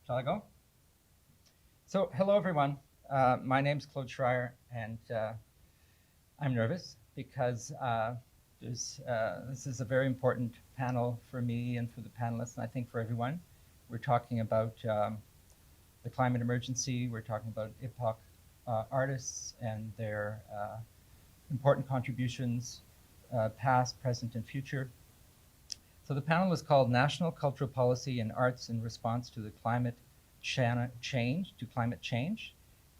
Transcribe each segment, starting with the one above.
Shall I go? So, hello everyone. My name's Claude Schreier, and I'm nervous because this is a very important panel for me and for the panelists, and I think for everyone. We're talking about the climate emergency. We're talking about IBPOC artists and their important contributions, past, present, and future. So the panel is called National Cultural Policy and Arts in Response to the Climate Change.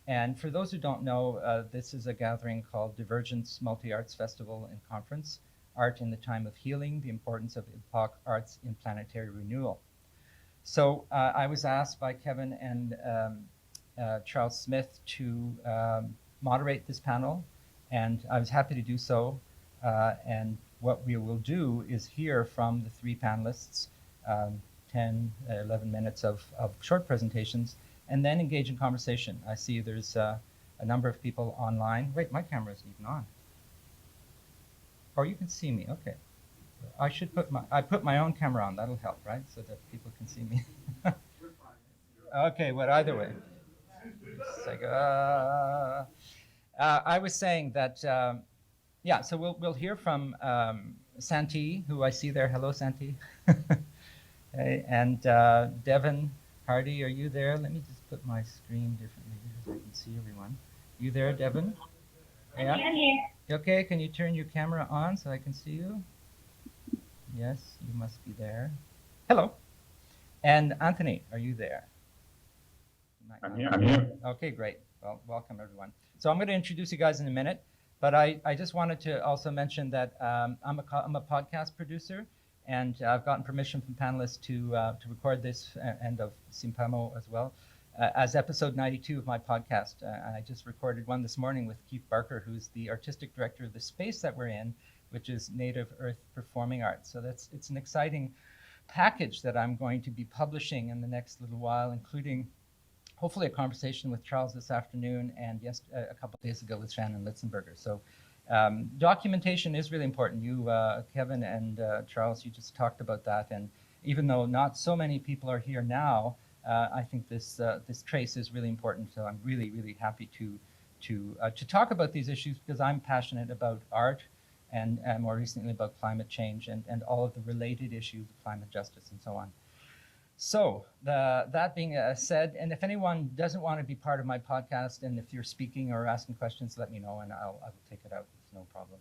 And for those who don't know, this is a gathering called Divergence Multi-Arts Festival and Conference, Art in the Time of Healing, the Importance of IBPOC Arts in Planetary Renewal. So I was asked by Kevin and Charles Smith to moderate this panel, and I was happy to do so. And what we will do is hear from the three panelists, 10, 11 minutes of short presentations, and then engage in conversation. I see there's a number of people online. Wait, my camera isn't even on. Oh, you can see me, okay. I should put my own camera on, that'll help, right? So that people can see me. Okay, well, either way. Like, I was saying that, yeah, so we'll hear from Santi, who I see there. Hello, Santi. Okay, and Devin Hardy, are you there? Let me just put my screen differently so I can see everyone. You there, Devin? Yeah? I'm here. Okay, can you turn your camera on so I can see you? Yes, you must be there. Hello. And Anthony, are you there? I'm here. Okay, great. Well, welcome everyone. So I'm going to introduce you guys in a minute, but I just wanted to also mention that I'm a podcast producer, and I've gotten permission from panelists to record this and of Simpamo as well as episode 92 of my podcast. I just recorded one this morning with Keith Barker, who's the artistic director of the space that we're in, which is Native Earth Performing Arts. So it's an exciting package that I'm going to be publishing in the next little while, including hopefully a conversation with Charles this afternoon, and a couple of days ago with Shannon Litzenberger. So documentation is really important. You, Kevin and Charles, you just talked about that. And even though not so many people are here now, I think this trace is really important. So I'm really, really happy to talk about these issues because I'm passionate about art and more recently about climate change and all of the related issues of climate justice and so on. So that being said, and if anyone doesn't want to be part of my podcast, and if you're speaking or asking questions, let me know and I will take it out. It's no problem.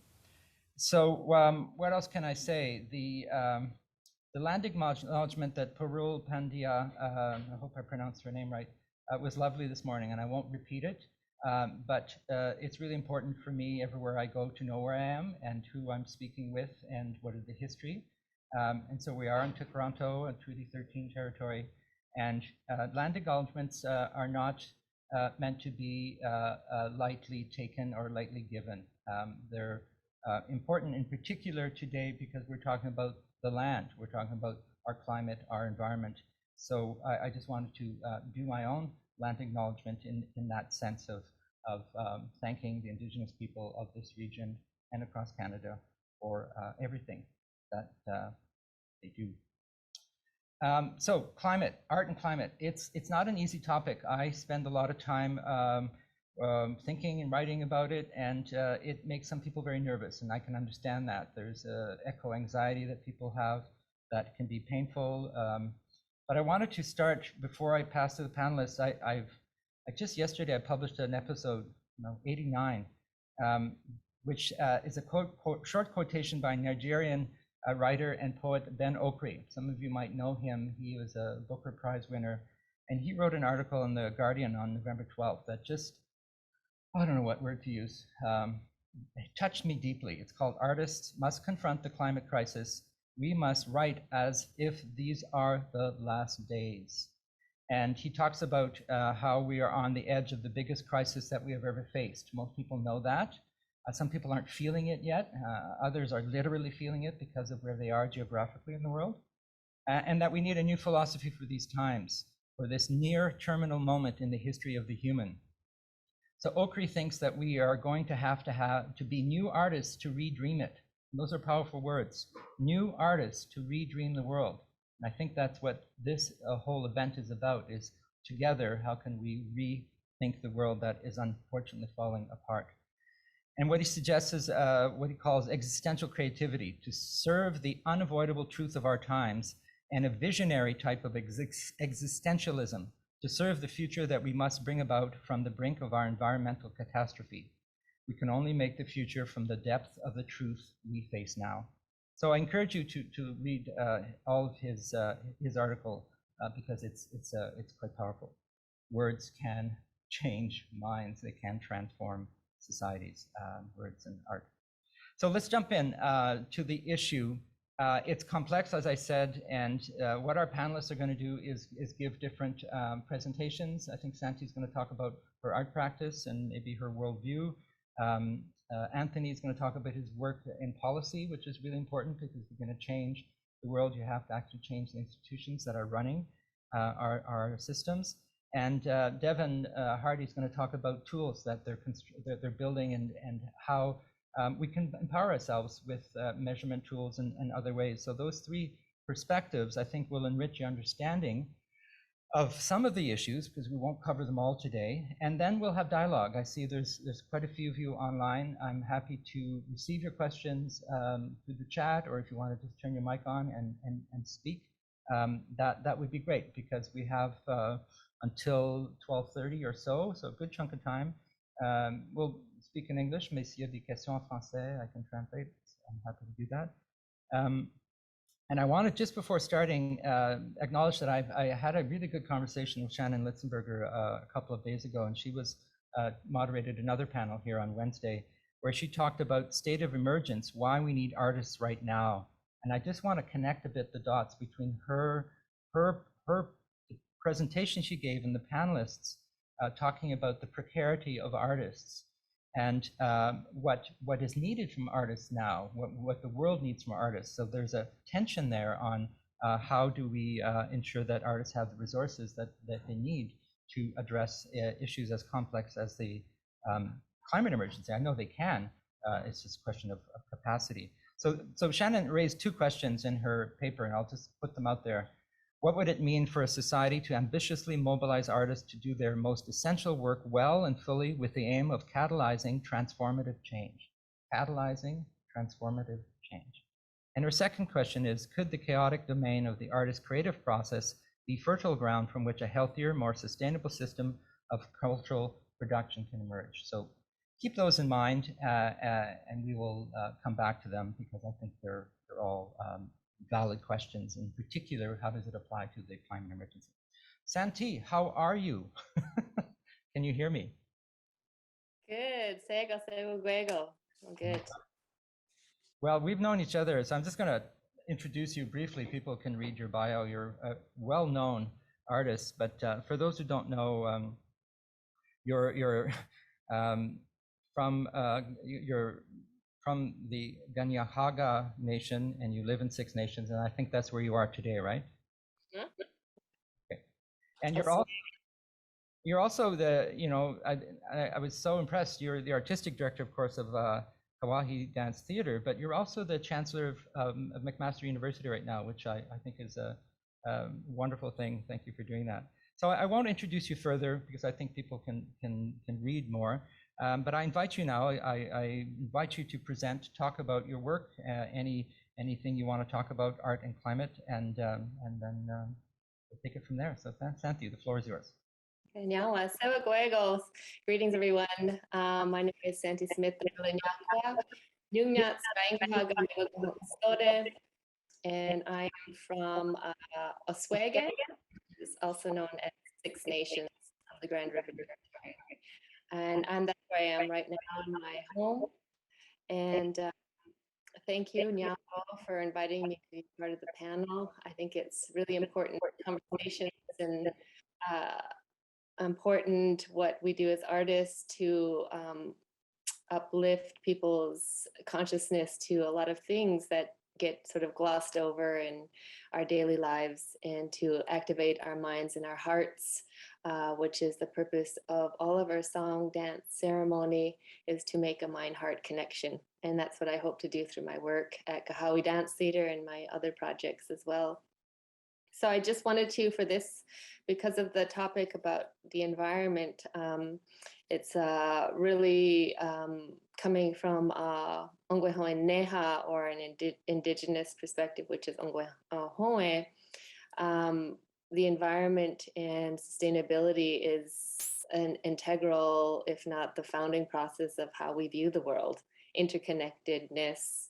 So what else can I say? The land acknowledgement that Parul Pandya, I hope I pronounced her name right, was lovely this morning, and I won't repeat it. But it's really important for me everywhere I go to know where I am and who I'm speaking with and what is the history. And so we are in Toronto, a Treaty 13 territory, and land acknowledgements are not meant to be lightly taken or lightly given. They're important in particular today because we're talking about the land, we're talking about our climate, our environment. So I just wanted to do my own land acknowledgement in that sense of thanking the Indigenous people of this region and across Canada for everything that they do. So climate, art and climate, it's not an easy topic. I spend a lot of time thinking and writing about it, and it makes some people very nervous, and I can understand that. There's echo anxiety that people have that can be painful. But I wanted to start, before I pass to the panelists, just yesterday I published an episode, 89, which is a short quotation by Nigerian writer and poet Ben Okri. Some of you might know him. He was a Booker Prize winner, and he wrote an article in The Guardian on November 12th that just, I don't know what word to use, it touched me deeply. It's called "Artists Must Confront the Climate Crisis. We Must Write as If These Are the Last Days." And he talks about how we are on the edge of the biggest crisis that we have ever faced. Most people know that. Some people aren't feeling it yet. Others are literally feeling it because of where they are geographically in the world. And that we need a new philosophy for these times, for this near terminal moment in the history of the human. So Okri thinks that we are going to have to be new artists to redream it. And those are powerful words. New artists to redream the world. And I think that's what this whole event is about, is together, how can we rethink the world that is unfortunately falling apart? And what he suggests is what he calls existential creativity, to serve the unavoidable truth of our times, and a visionary type of existentialism, to serve the future that we must bring about from the brink of our environmental catastrophe. We can only make the future from the depth of the truth we face now. So I encourage you to read all of his article because it's quite powerful. Words can change minds, they can transform societies, words and art. So let's jump in to the issue. It's complex, as I said, and what our panelists are going to do is give different presentations. I think Santi's going to talk about her art practice and maybe her worldview. Anthony is going to talk about his work in policy, which is really important because if you're going to change the world, you have to actually change the institutions that are running our systems. And Devin Hardy is going to talk about tools that they're building and how we can empower ourselves with measurement tools and other ways. So those three perspectives, I think, will enrich your understanding of some of the issues, because we won't cover them all today. And then we'll have dialogue. I see there's quite a few of you online. I'm happy to receive your questions through the chat, or if you want to just turn your mic on and speak, that would be great, because we have until 12:30 or so a good chunk of time. We'll speak in English, mais s'il y a des questions en français, I can translate. I'm happy to do that. And I want to, just before starting, acknowledge that I had a really good conversation with Shannon Litzenberger a couple of days ago, and she was moderated another panel here on Wednesday, where she talked about state of emergence, why we need artists right now. And I just want to connect a bit the dots between her presentation she gave and the panelists talking about the precarity of artists and what is needed from artists now, what the world needs from artists. So there's a tension there on how do we ensure that artists have the resources that they need to address issues as complex as the climate emergency. I know they can, it's just a question of capacity. So Shannon raised two questions in her paper, and I'll just put them out there. What would it mean for a society to ambitiously mobilize artists to do their most essential work well and fully with the aim of catalyzing transformative change? Catalyzing transformative change. And her second question is, could the chaotic domain of the artist's creative process be fertile ground from which a healthier, more sustainable system of cultural production can emerge? So keep those in mind, and we will come back to them, because I think they're all valid questions. In particular, how does it apply to the climate emergency? Santi, how are you? Can you hear me? Good. Sego, Guego. I'm good. Well, we've known each other, so I'm just going to introduce you briefly. People can read your bio. You're a well-known artist, but for those who don't know, you're from the Ganyahaga Nation, and you live in 6 Nations, and I think that's where you are today, right? Yeah. Okay. And you're also the, I was so impressed. You're the artistic director, of course, of Kawahi Dance Theater, but you're also the chancellor of McMaster University right now, which I think is a wonderful thing. Thank you for doing that. So I won't introduce you further, because I think people can read more. But I invite you now, I invite you to present, talk about your work, anything you want to talk about, art and climate, and then we'll take it from there. So Santi, the floor is yours. Greetings, everyone. My name is Santi Smith, and I am from Oswego, which is also known as 6 Nations of the Grand River. And that's where I am right now in my home. And thank you, Nyako, for inviting me to be part of the panel. I think it's really important conversations and important what we do as artists to uplift people's consciousness to a lot of things that get sort of glossed over in our daily lives, and to activate our minds and our hearts, which is the purpose of all of our song, dance, ceremony, is to make a mind-heart connection. And that's what I hope to do through my work at Kahawi Dance Theater and my other projects as well. So I just wanted to, for this, because of the topic about the environment, it's really coming from Ongwehoe Neha, or an indigenous perspective, which is Ongwehoe. The environment and sustainability is an integral, if not the founding process of how we view the world. Interconnectedness,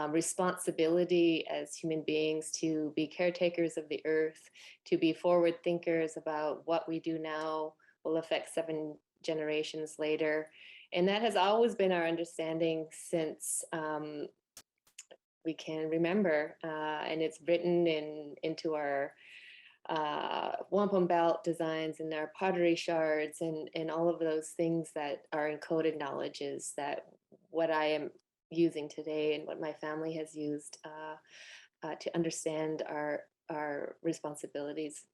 responsibility as human beings to be caretakers of the earth, to be forward thinkers about what we do now will affect 7 generations later. And that has always been our understanding since we can remember, and it's written into our wampum belt designs and our pottery shards and all of those things that are encoded knowledges, that what I am using today and what my family has used to understand our responsibilities.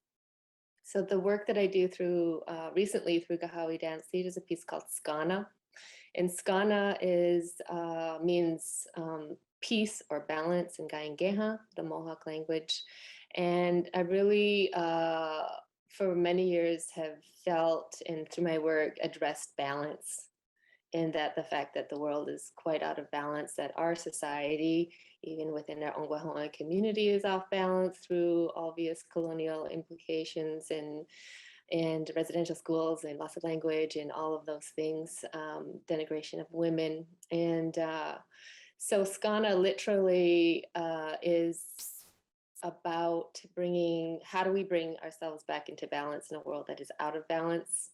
So the work that I do through recently through Gahawi Dance Theater is a piece called Skana. And Skana means peace or balance in Gaingeha, the Mohawk language. And I really, for many years, have felt, and through my work, addressed balance. And that the fact that the world is quite out of balance, that our society, even within our Ongwehoe community, is off balance through obvious colonial implications and residential schools and loss of language and all of those things, denigration of women. And so Skana literally is about how do we bring ourselves back into balance in a world that is out of balance.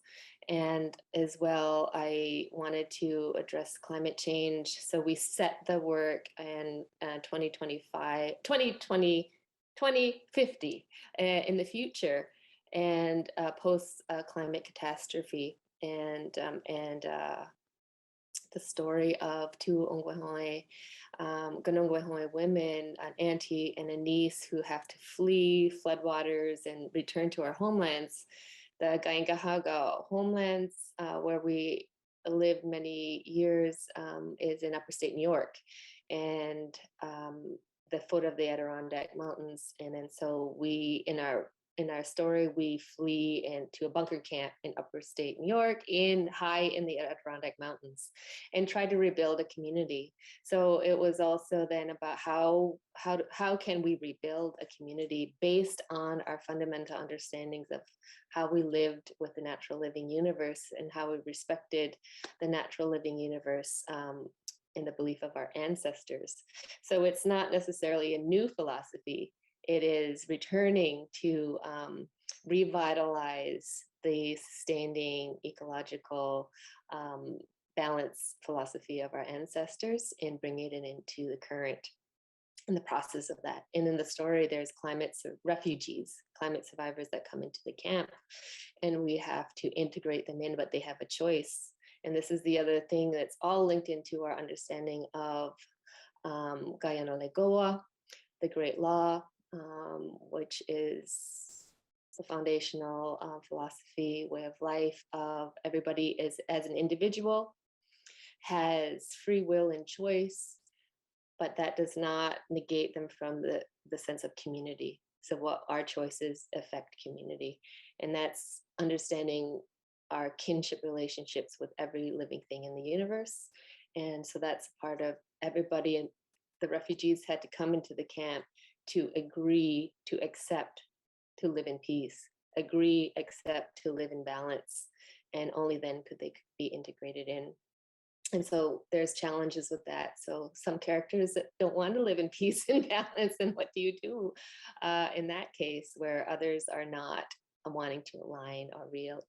And as well, I wanted to address climate change. So we set the work in 2050 in the future, and post climate catastrophe, and the story of 2 Ganongwehoe women, an auntie and a niece, who have to flee floodwaters and return to our homelands. The Gaingahaga homelands, where we lived many years, is in upstate New York, and the foot of the Adirondack Mountains. And then so we, in our story, we flee into a bunker camp in upstate New York, high in the Adirondack Mountains, and try to rebuild a community. So it was also then about how can we rebuild a community based on our fundamental understandings of how we lived with the natural living universe and how we respected the natural living universe in the belief of our ancestors. So it's not necessarily a new philosophy. It is returning to revitalize the sustaining ecological balance philosophy of our ancestors and bringing it into the current, in the process of that. And in the story, there's climate survivors that come into the camp, and we have to integrate them in, but they have a choice. And this is the other thing that's all linked into our understanding of Guyano Legoa, the Great Law, which is the foundational philosophy, way of life of everybody as an individual has free will and choice, but that does not negate them from the sense of community. So what our choices affect community, and that's understanding our kinship relationships with every living thing in the universe. And so that's part of everybody, and the refugees had to come into the camp to agree, to accept, to live in peace, agree, accept, to live in balance. And only then could they be integrated in. And so there's challenges with that. So some characters that don't want to live in peace and balance, and what do you do in that case, where others are not wanting to align or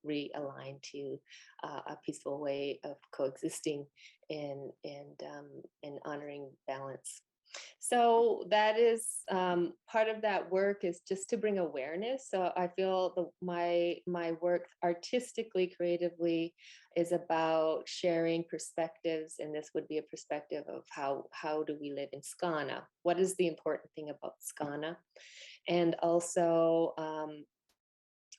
realign to a peaceful way of coexisting and honoring balance. So that is part of that work, is just to bring awareness. So I feel my work artistically, creatively, is about sharing perspectives, and this would be a perspective of how do we live in Skana? What is the important thing about Skana? And also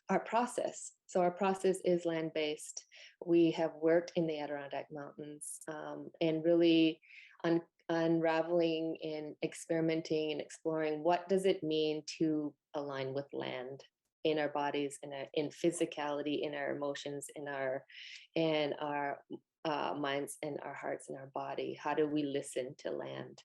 our process. So our process is land-based. We have worked in the Adirondack Mountains and really unraveling and experimenting and exploring what does it mean to align with land in our bodies, in physicality, in our emotions, in our minds and our hearts and our body. How do we listen to land?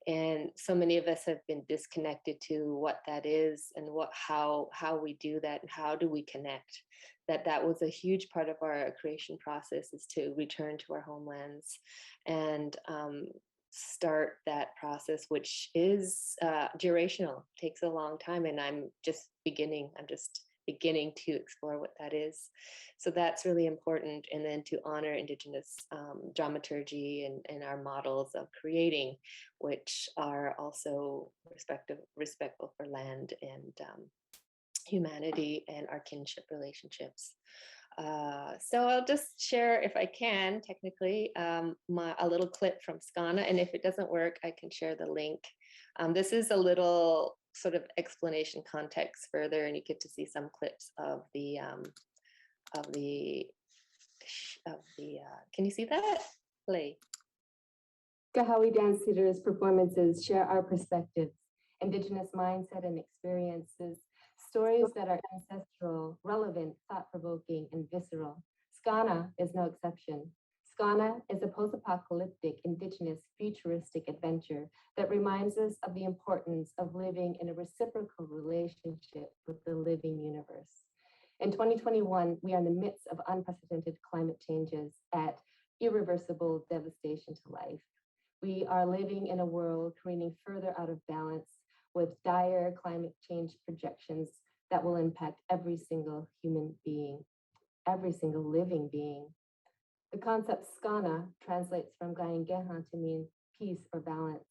And so many of us have been disconnected to what that is and how we do that and how do we connect. That was a huge part of our creation process, is to return to our homelands and start that process, which is durational, takes a long time, and I'm just beginning to explore what that is. So that's really important. And then to honor Indigenous dramaturgy and our models of creating, which are also respectful for land and humanity and our kinship relationships. So I'll just share, if I can, technically, a little clip from Skana, and if it doesn't work, I can share the link. This is a little sort of explanation context further, and you get to see some clips of the can you see that? Play. Gahawi dance theater's performances share our perspectives, Indigenous mindset and experiences, stories that are ancestral, relevant, thought-provoking, and visceral. Skana is no exception. Skana is a post-apocalyptic, Indigenous, futuristic adventure that reminds us of the importance of living in a reciprocal relationship with the living universe. In 2021, we are in the midst of unprecedented climate changes at irreversible devastation to life. We are living in a world careening further out of balance with dire climate change projections that will impact every single human being, every single living being. The concept Skana translates from Gayengehan to mean peace or balance.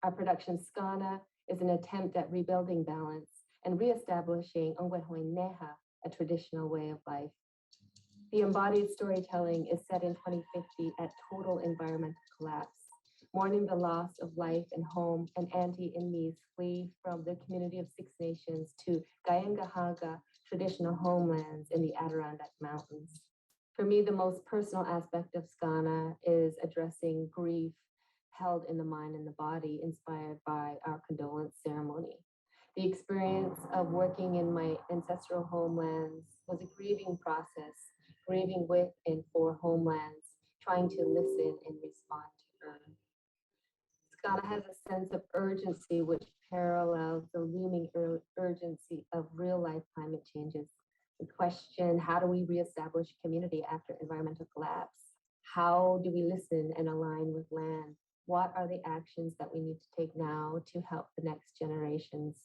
Our production Skana is an attempt at rebuilding balance and reestablishing Ongwehoe Neha, a traditional way of life. The embodied storytelling is set in 2050 at total environmental collapse, mourning the loss of life and home, and Auntie and Mies flee from the community of Six Nations to Gayengahaga, traditional homelands in the Adirondack Mountains. For me, the most personal aspect of Skana is addressing grief held in the mind and the body, inspired by our condolence ceremony. The experience of working in my ancestral homelands was a grieving process, grieving with and for homelands, trying to listen and respond to earth. Skana has a sense of urgency which parallels the looming urgency of real-life climate changes. The question, how do we reestablish community after environmental collapse? How do we listen and align with land? What are the actions that we need to take now to help the next generations?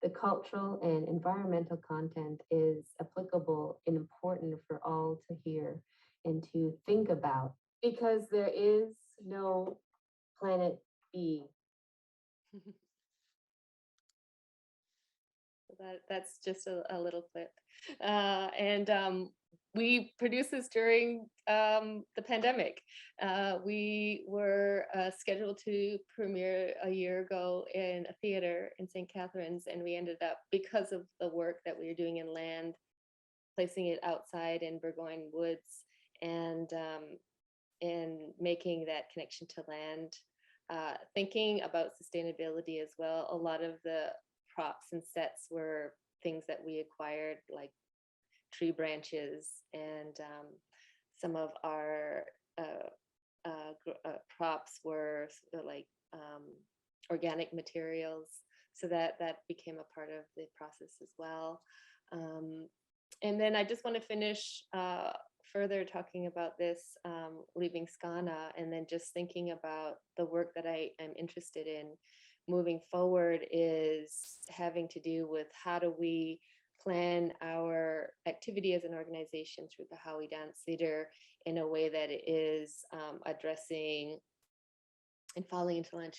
The cultural and environmental content is applicable and important for all to hear and to think about, because there is no planet B. That's just a little clip. We produced this during the pandemic. We were scheduled to premiere a year ago in a theater in St. Catharines, and we ended up, because of the work that we were doing in land, placing it outside in Burgoyne Woods and making that connection to land, thinking about sustainability as well. A lot of the props and sets were things that we acquired, like tree branches, and some of our props were like organic materials, so that became a part of the process as well. And then I just want to finish further talking about this, leaving Skana, and then just thinking about the work that I am interested in moving forward is having to do with how do we plan our activity as an organization through the Gahawi Dance Theater in a way that it is addressing and falling into line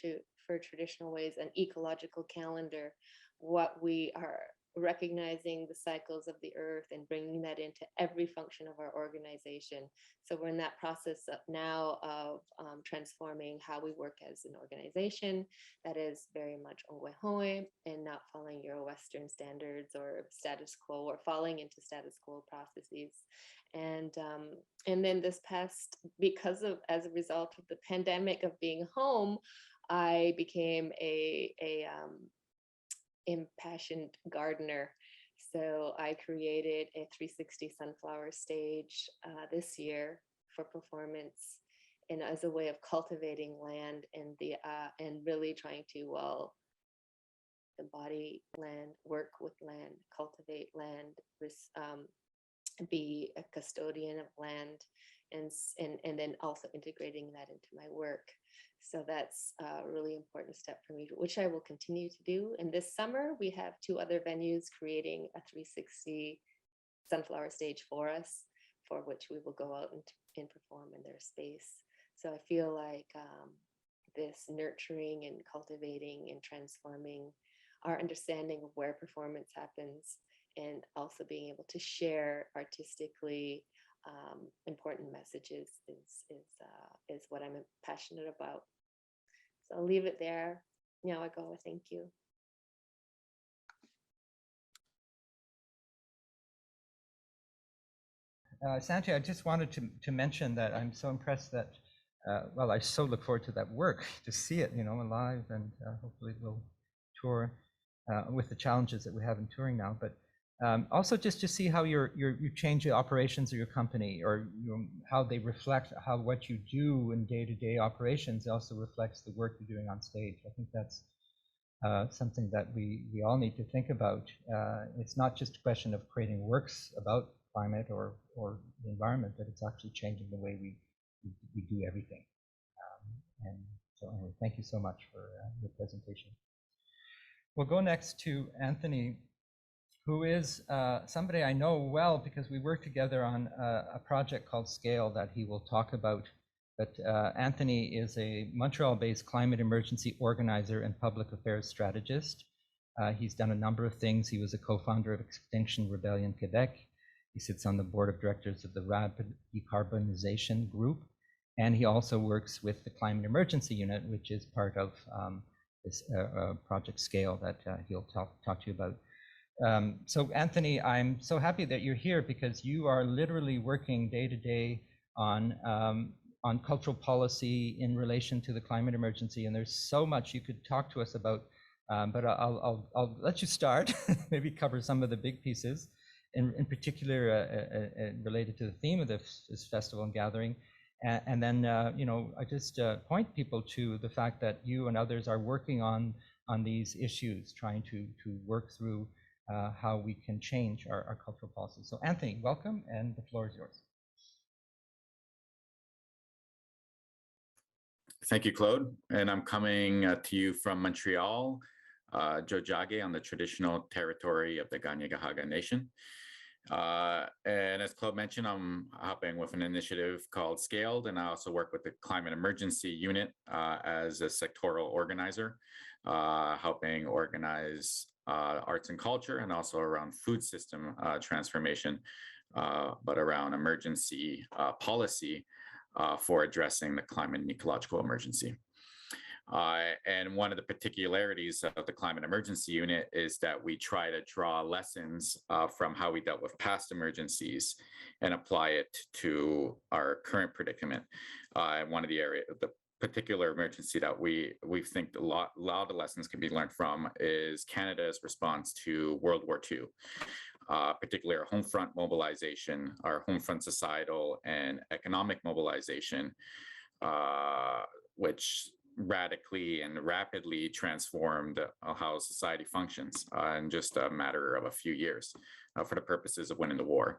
for traditional ways, an ecological calendar, what we are recognizing the cycles of the earth and bringing that into every function of our organization. So we're in that process now of transforming how we work as an organization that is very much Ongwehoe and not following Euro-Western standards or status quo, or falling into status quo processes. And then this past, as a result of the pandemic of being home, I became a impassioned gardener. So I created a 360 sunflower stage this year for performance, and as a way of cultivating land and really trying to embody land, work with land, cultivate land, be a custodian of land, and then also integrating that into my work. So that's a really important step for me, which I will continue to do. And this summer, we have 2 other venues creating a 360 sunflower stage for us, for which we will go out and perform in their space. So I feel like this nurturing and cultivating and transforming our understanding of where performance happens, and also being able to share artistically important messages is what I'm passionate about. So I'll leave it there. Now I go. Thank you. Santi, I just wanted to mention that I'm so impressed that, well, I so look forward to that work, to see it, alive, and hopefully we'll tour with the challenges that we have in touring now. But also just to see how you change the operations of your company, or how they reflect how what you do in day-to-day operations also reflects the work you're doing on stage. I think that's something that we all need to think about. It's not just a question of creating works about climate or the environment, but it's actually changing the way we do everything. And so anyway, thank you so much for your presentation. We'll go next to Anthony, who is somebody I know well because we work together on a project called Scale that he will talk about. But Anthony is a Montreal-based climate emergency organizer and public affairs strategist. He's done a number of things. He was a co-founder of Extinction Rebellion Quebec. He sits on the board of directors of the Rapid Decarbonization Group. And he also works with the Climate Emergency Unit, which is part of this project Scale that he'll talk to you about. So Anthony, I'm so happy that you're here because you are literally working day to day on cultural policy in relation to the climate emergency, and there's so much you could talk to us about. But I'll let you start, maybe cover some of the big pieces, in particular related to the theme of this festival and gathering. And then I just point people to the fact that you and others are working on these issues, trying to work through how we can change our cultural policy. So Anthony, welcome, and the floor is yours. Thank you, Claude. And I'm coming to you from Montreal, Jojage, on the traditional territory of the Kanien'kehá:ka Nation. And as Claude mentioned, I'm helping with an initiative called Scaled, and I also work with the Climate Emergency Unit as a sectoral organizer, helping organize arts and culture, and also around food system transformation, but around emergency policy for addressing the climate and ecological emergency. And one of the particularities of the Climate Emergency Unit is that we try to draw lessons from how we dealt with past emergencies and apply it to our current predicament. And one of the particular emergency that we think a lot of the lessons can be learned from is Canada's response to World War II, particularly our home front mobilization, our home front societal and economic mobilization, which radically and rapidly transformed how society functions in just a matter of a few years for the purposes of winning the war.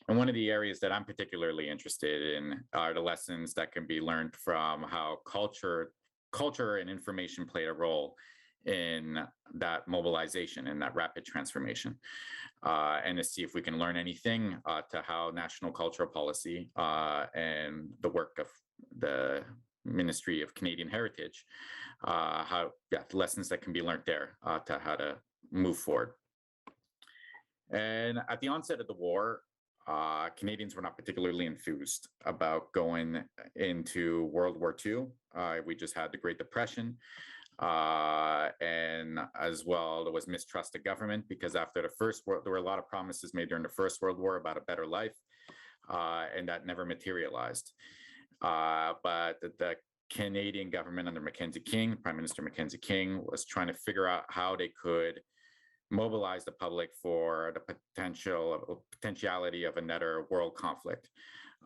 And one of the areas that I'm particularly interested in are the lessons that can be learned from how culture and information played a role in that mobilization and that rapid transformation, and to see if we can learn anything to how national cultural policy and the work of the Ministry of Canadian Heritage, lessons that can be learned there to how to move forward. And at the onset of the war, Canadians were not particularly enthused about going into World War II. We just had the Great Depression. And as well, there was mistrust of government because after the First World, there were a lot of promises made during the First World War about a better life, and that never materialized. But the Canadian government under Mackenzie King, Prime Minister Mackenzie King, was trying to figure out how they could mobilize the public for the potentiality of another world conflict,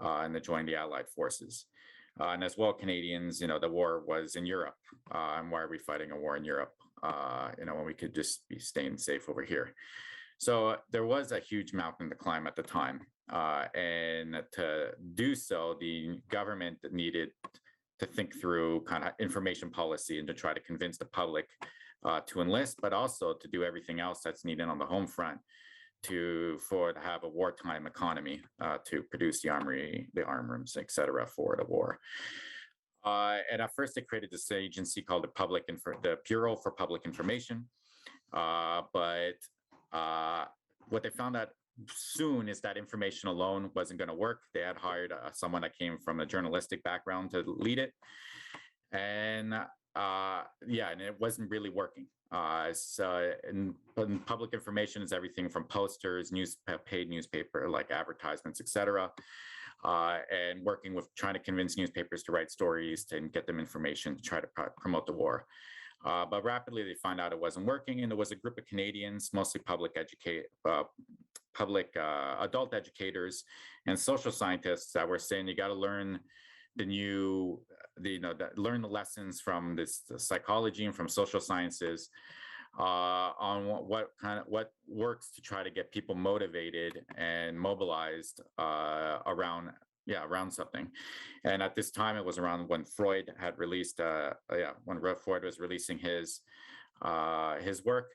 and to join the Allied forces. And as well, Canadians, the war was in Europe. And why are we fighting a war in Europe? When we could just be staying safe over here. So there was a huge mountain to climb at the time. And to do so, the government needed to think through kind of information policy and to try to convince the public to enlist, but also to do everything else that's needed on the home front to have a wartime economy, to produce the armaments, et cetera, for the war. And at first, they created this agency called the Bureau for Public Information. But what they found out soon is that information alone wasn't going to work. They had hired someone that came from a journalistic background to lead it. And and it wasn't really working. And public information is everything from posters, paid newspaper, like advertisements, etc. And working with trying to convince newspapers to write stories and get them information to try to promote the war. But rapidly they find out it wasn't working, and there was a group of Canadians, mostly adult educators and social scientists, that were saying you got to learn learn the lessons from the psychology and from social sciences on what works to try to get people motivated and mobilized around something. And at this time, it was around when Freud had released when Freud was releasing his work,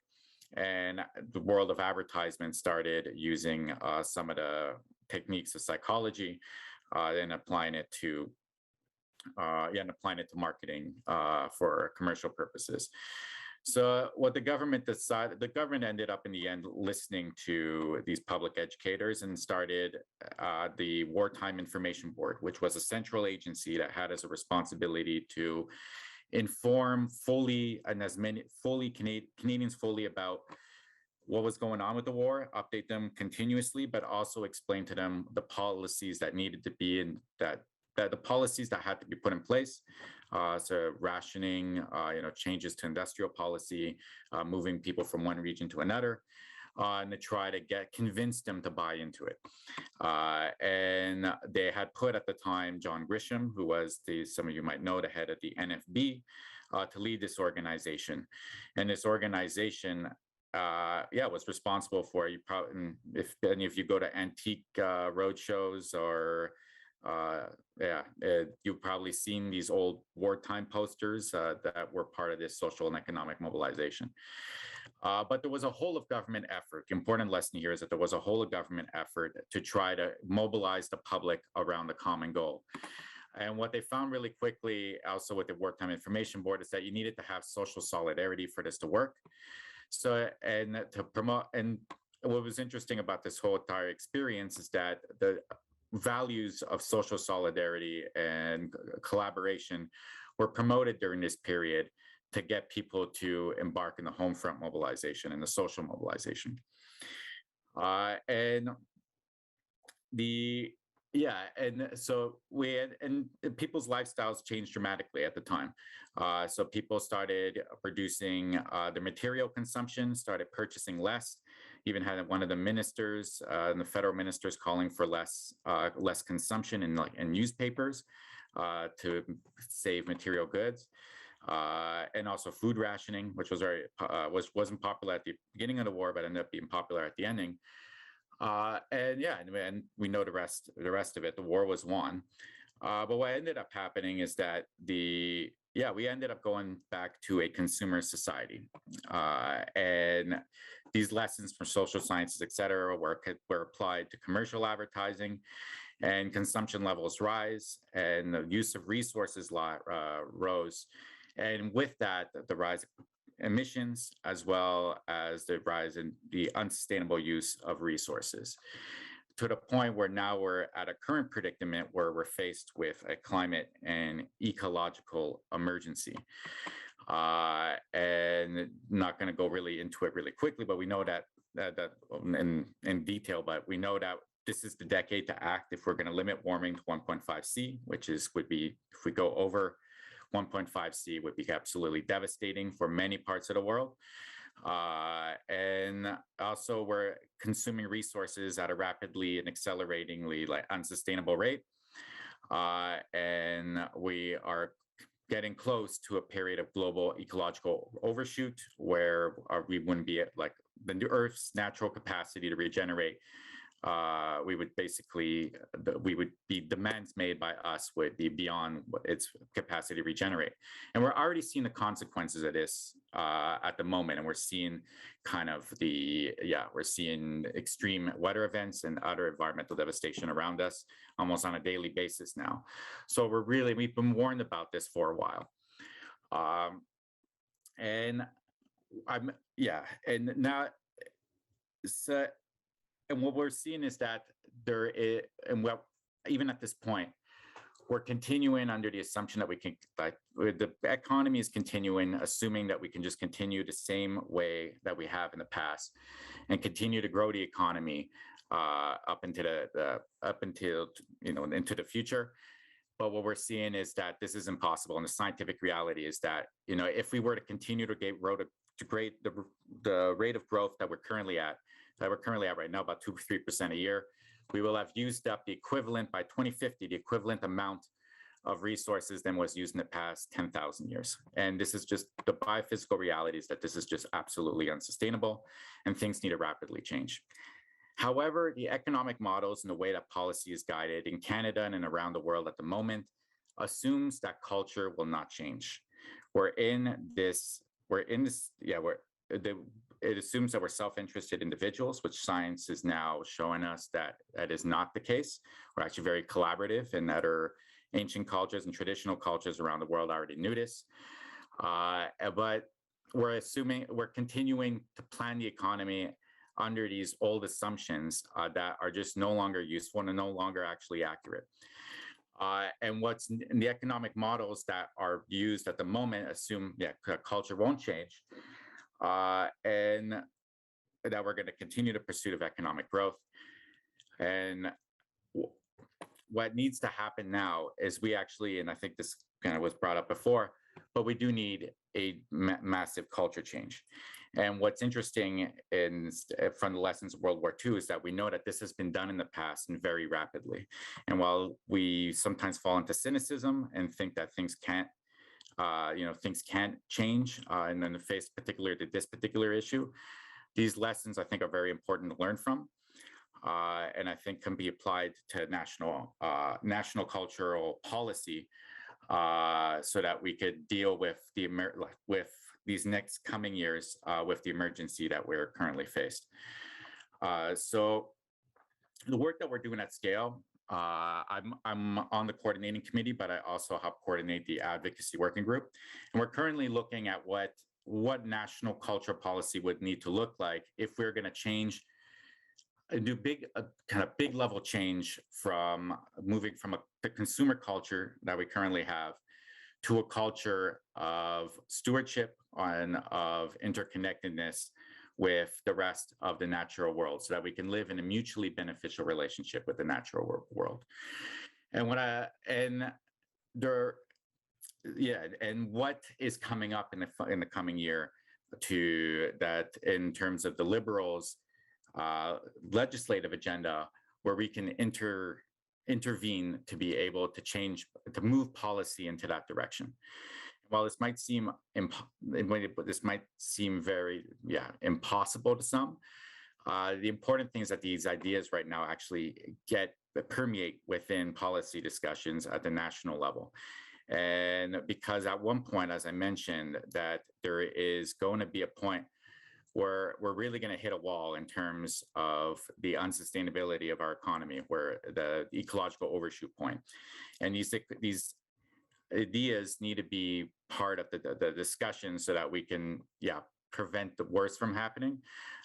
and the world of advertisement started using some of the techniques of psychology and applying it to marketing for commercial purposes. So what the government decided, the government ended up in the end listening to these public educators and started the Wartime Information Board, which was a central agency that had as a responsibility to inform Canadians fully about what was going on with the war, update them continuously, but also explain to them the policies that needed to be in the policies that had to be put in place. So rationing, changes to industrial policy, moving people from one region to another, and to try to convince them to buy into it. And they had put at the time John Grisham, who was some of you might know, the head of the NFB, to lead this organization. And this organization was responsible for, if any of you go to antique road shows or you've probably seen these old wartime posters that were part of this social and economic mobilization. But there was a whole of government effort. The important lesson here is that there was a whole of government effort to try to mobilize the public around the common goal. And what they found really quickly also with the Wartime Information Board is that you needed to have social solidarity for this to work. So, and to promote, and what was interesting about this whole entire experience is that the values of social solidarity and collaboration were promoted during this period to get people to embark in the home front mobilization and the social mobilization. So people's lifestyles changed dramatically at the time. So people started reducing the material consumption, started purchasing less. Even had one of the ministers, the federal ministers, calling for less consumption in newspapers to save material goods, and also food rationing, which was wasn't popular at the beginning of the war, but ended up being popular at the ending. And we know the rest of it. The war was won. But what ended up happening is that we ended up going back to a consumer society, and these lessons from social sciences, et cetera, were applied to commercial advertising, and consumption levels rise, and the use of resources rose, and with that, the rise emissions, as well as the rise in the unsustainable use of resources, to the point where now we're at a current predicament where we're faced with a climate and ecological emergency. And not going to go really into it really quickly, but we know that in detail, but we know that this is the decade to act if we're going to limit warming to 1.5 C, which would be, if we go over 1.5 C, would be absolutely devastating for many parts of the world. And also we're consuming resources at a rapidly and acceleratingly unsustainable rate. And we are getting close to a period of global ecological overshoot where we wouldn't be at the Earth's natural capacity to regenerate. We would be demands made by us would be beyond its capacity to regenerate. And we're already seeing the consequences of this at the moment. And we're seeing we're seeing extreme weather events and other environmental devastation around us almost on a daily basis now. So we've been warned about this for a while. And what we're seeing is that even at this point, we're continuing under the assumption that the economy is continuing, assuming that we can just continue the same way that we have in the past and continue to grow the economy up into the future. But what we're seeing is that this is impossible. And the scientific reality is that, if we were to continue to grade the rate of growth that we're currently at right now, about 2-3% a year, we will have used up the equivalent by 2050, the equivalent amount of resources than was used in the past 10,000 years. And this is just the biophysical reality is that this is just absolutely unsustainable and things need to rapidly change. However, the economic models and the way that policy is guided in Canada and around the world at the moment assumes that culture will not change. It assumes that we're self-interested individuals, which science is now showing us that is not the case. We're actually very collaborative, and that our ancient cultures and traditional cultures around the world already knew this. But we're continuing to plan the economy under these old assumptions that are just no longer useful and no longer actually accurate. And what's in the economic models that are used at the moment assume culture won't change. And that we're going to continue the pursuit of economic growth. And what needs to happen now is we actually, and I think this kind of was brought up before, but we do need a massive culture change. And what's interesting from the lessons of World War II is that we know that this has been done in the past and very rapidly. And while we sometimes fall into cynicism and think that things can't change and then face particular to this particular issue, these lessons I think are very important to learn from, and I think can be applied to national cultural policy, so that we could deal with with these next coming years with the emergency that we're currently faced. So the work that we're doing at scale, I'm on the coordinating committee, but I also help coordinate the advocacy working group. And we're currently looking at what national culture policy would need to look like if we're going to change, do kind of big level change from moving from the consumer culture that we currently have to a culture of stewardship and of interconnectedness with the rest of the natural world, so that we can live in a mutually beneficial relationship with the natural world. And what is coming up in the coming year to that in terms of the Liberals' legislative agenda, where we can intervene to be able to move policy into that direction. While this might seem very impossible to some, the important thing is that these ideas right now actually permeate within policy discussions at the national level. And because at one point, as I mentioned, that there is going to be a point where we're really going to hit a wall in terms of the unsustainability of our economy, where the ecological overshoot point. And these ideas need to be part of the discussion so that we can, prevent the worst from happening.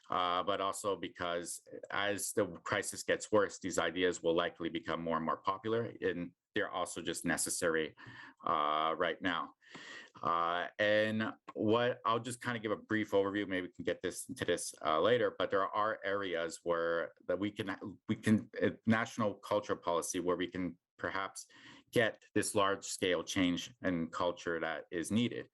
But also because as the crisis gets worse, these ideas will likely become more and more popular, and they're also just necessary right now. And what I'll just kind of give a brief overview. Maybe we can get into this later. But there are areas where that we can national cultural policy where we can perhaps get this large scale change in culture that is needed.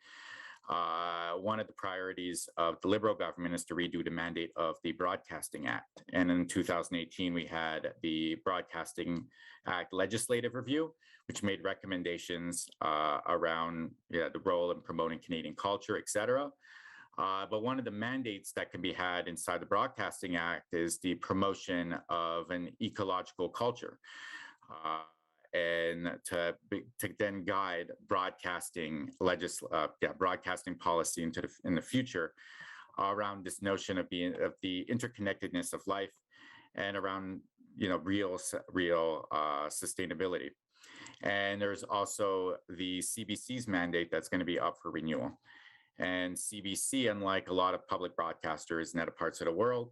One of the priorities of the Liberal government is to redo the mandate of the Broadcasting Act. And in 2018, we had the Broadcasting Act legislative review, which made recommendations around the role in promoting Canadian culture, et cetera. But one of the mandates that can be had inside the Broadcasting Act is the promotion of an ecological culture. And to then guide broadcasting policy in the future around this notion of the interconnectedness of life and around real sustainability. And there's also the CBC's mandate that's going to be up for renewal. And CBC, unlike a lot of public broadcasters in other parts of the world,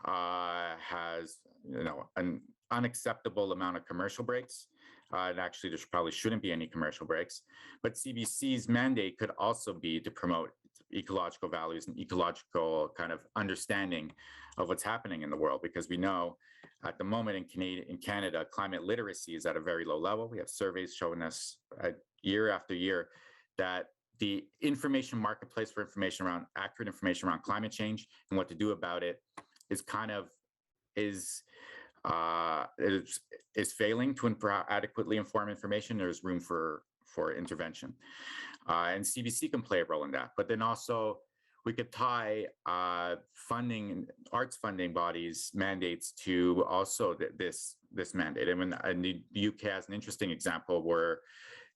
has an unacceptable amount of commercial breaks. And actually, there probably shouldn't be any commercial breaks. But CBC's mandate could also be to promote ecological values and ecological kind of understanding of what's happening in the world, because we know at the moment in Canada, climate literacy is at a very low level. We have surveys showing us year after year that the information marketplace for accurate information around climate change and what to do about it is failing to adequately inform information. There's room for intervention, and CBC can play a role in that. But then also we could tie funding, arts funding bodies mandates to also this mandate. I mean, the UK has an interesting example where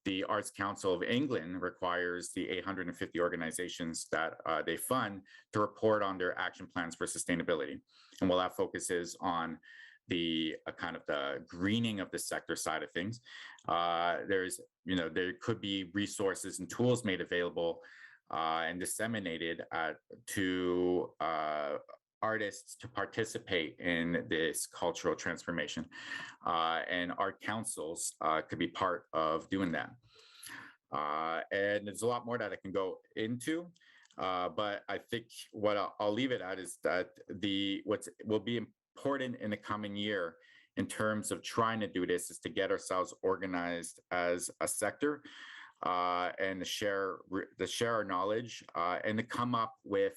the Arts Council of England requires the 850 organizations that they fund to report on their action plans for sustainability. And while that focuses on the kind of the greening of the sector side of things, there could be resources and tools made available and disseminated to artists to participate in this cultural transformation. And art councils could be part of doing that. And there's a lot more that I can go into, but I think what I'll leave it at is that what will be important in the coming year in terms of trying to do this is to get ourselves organized as a sector and to share our knowledge and to come up with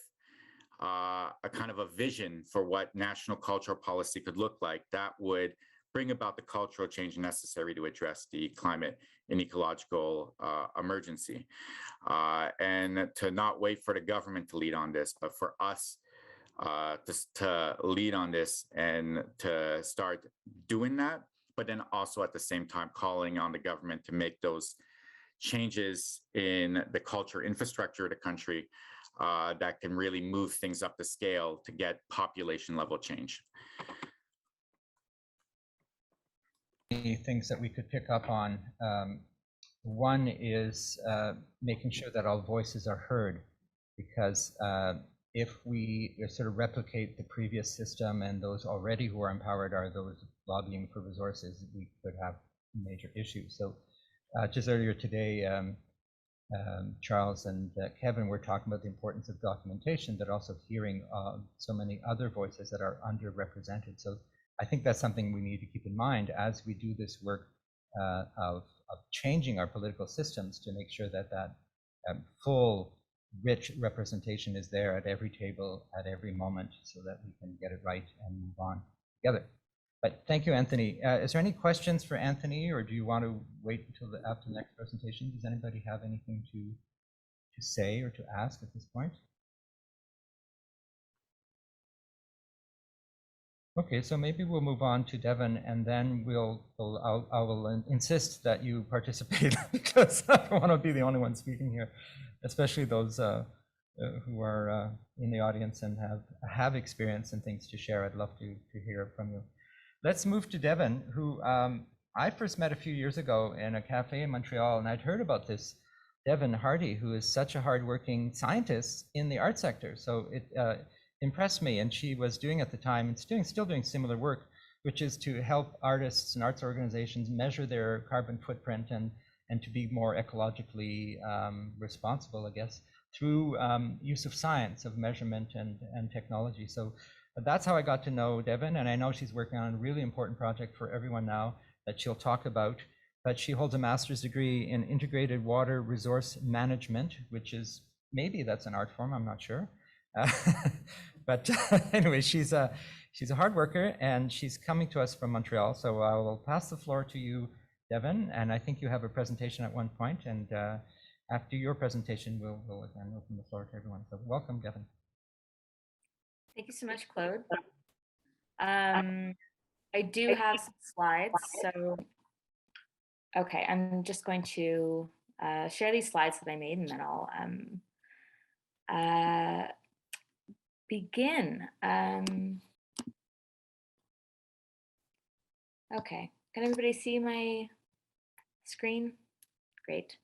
a kind of a vision for what national cultural policy could look like that would bring about the cultural change necessary to address the climate and ecological emergency. And to not wait for the government to lead on this, but for us to lead on this and to start doing that, but then also at the same time calling on the government to make those changes in the culture infrastructure of the country that can really move things up the scale to get population level change. Things that we could pick up on. One is making sure that all voices are heard, because if we sort of replicate the previous system and those already who are empowered are those lobbying for resources, we could have major issues. So just earlier today, Charles and Kevin were talking about the importance of documentation, but also hearing so many other voices that are underrepresented. So I think that's something we need to keep in mind as we do this work of changing our political systems, to make sure that full, rich representation is there at every table, at every moment, so that we can get it right and move on together. But thank you, Anthony. Is there any questions for Anthony, or do you want to wait until after the next presentation? Does anybody have anything to say or to ask at this point? Okay, so maybe we'll move on to Devin, and then I will insist that you participate because I don't want to be the only one speaking here, especially those who are in the audience and have experience and things to share. I'd love to hear from you. Let's move to Devin, who I first met a few years ago in a cafe in Montreal, and I'd heard about this Devin Hardy, who is such a hardworking scientist in the art sector. So it impressed me, and she was doing at the time, and still doing similar work, which is to help artists and arts organizations measure their carbon footprint and to be more ecologically responsible, I guess, through use of science, of measurement and technology. So that's how I got to know Devin, and I know she's working on a really important project for everyone now that she'll talk about. But she holds a master's degree in integrated water resource management, which is, maybe that's an art form, I'm not sure. But anyway, she's a hard worker, and she's coming to us from Montreal. So I will pass the floor to you, Devin, and I think you have a presentation at one point, and after your presentation, we'll again open the floor to everyone. So welcome, Devin. Thank you so much, Claude. I do have some slides, so okay, I'm just going to share these slides that I made, and then I'll begin. Okay, can everybody see my screen? Great.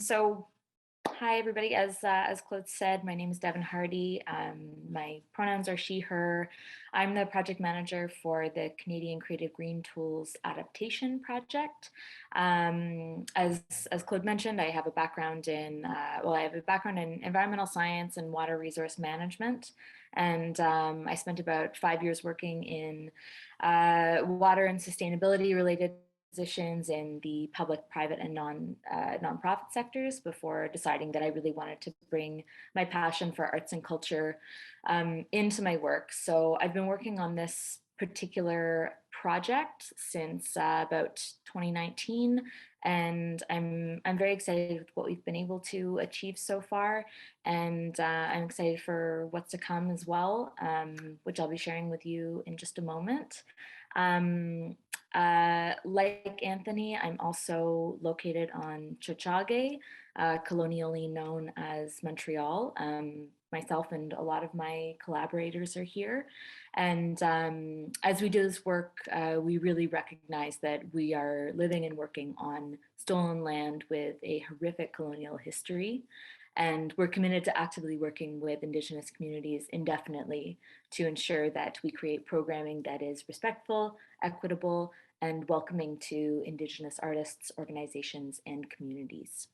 So hi, everybody. As Claude said, my name is Devin Hardy. My pronouns are she, her. I'm the project manager for the Canadian Creative Green Tools Adaptation Project. As Claude mentioned, I have a background in, environmental science and water resource management. And I spent about 5 years working in water and sustainability related positions in the public, private, and nonprofit sectors before deciding that I really wanted to bring my passion for arts and culture into my work. So I've been working on this particular project since about 2019, and I'm very excited with what we've been able to achieve so far, and I'm excited for what's to come as well, which I'll be sharing with you in just a moment. Like Anthony, I'm also located on Tiohtià:ke, colonially known as Montreal. Myself and a lot of my collaborators are here. And as we do this work, we really recognize that we are living and working on stolen land with a horrific colonial history. And we're committed to actively working with Indigenous communities indefinitely to ensure that we create programming that is respectful, equitable, and welcoming to Indigenous artists, organizations, and communities.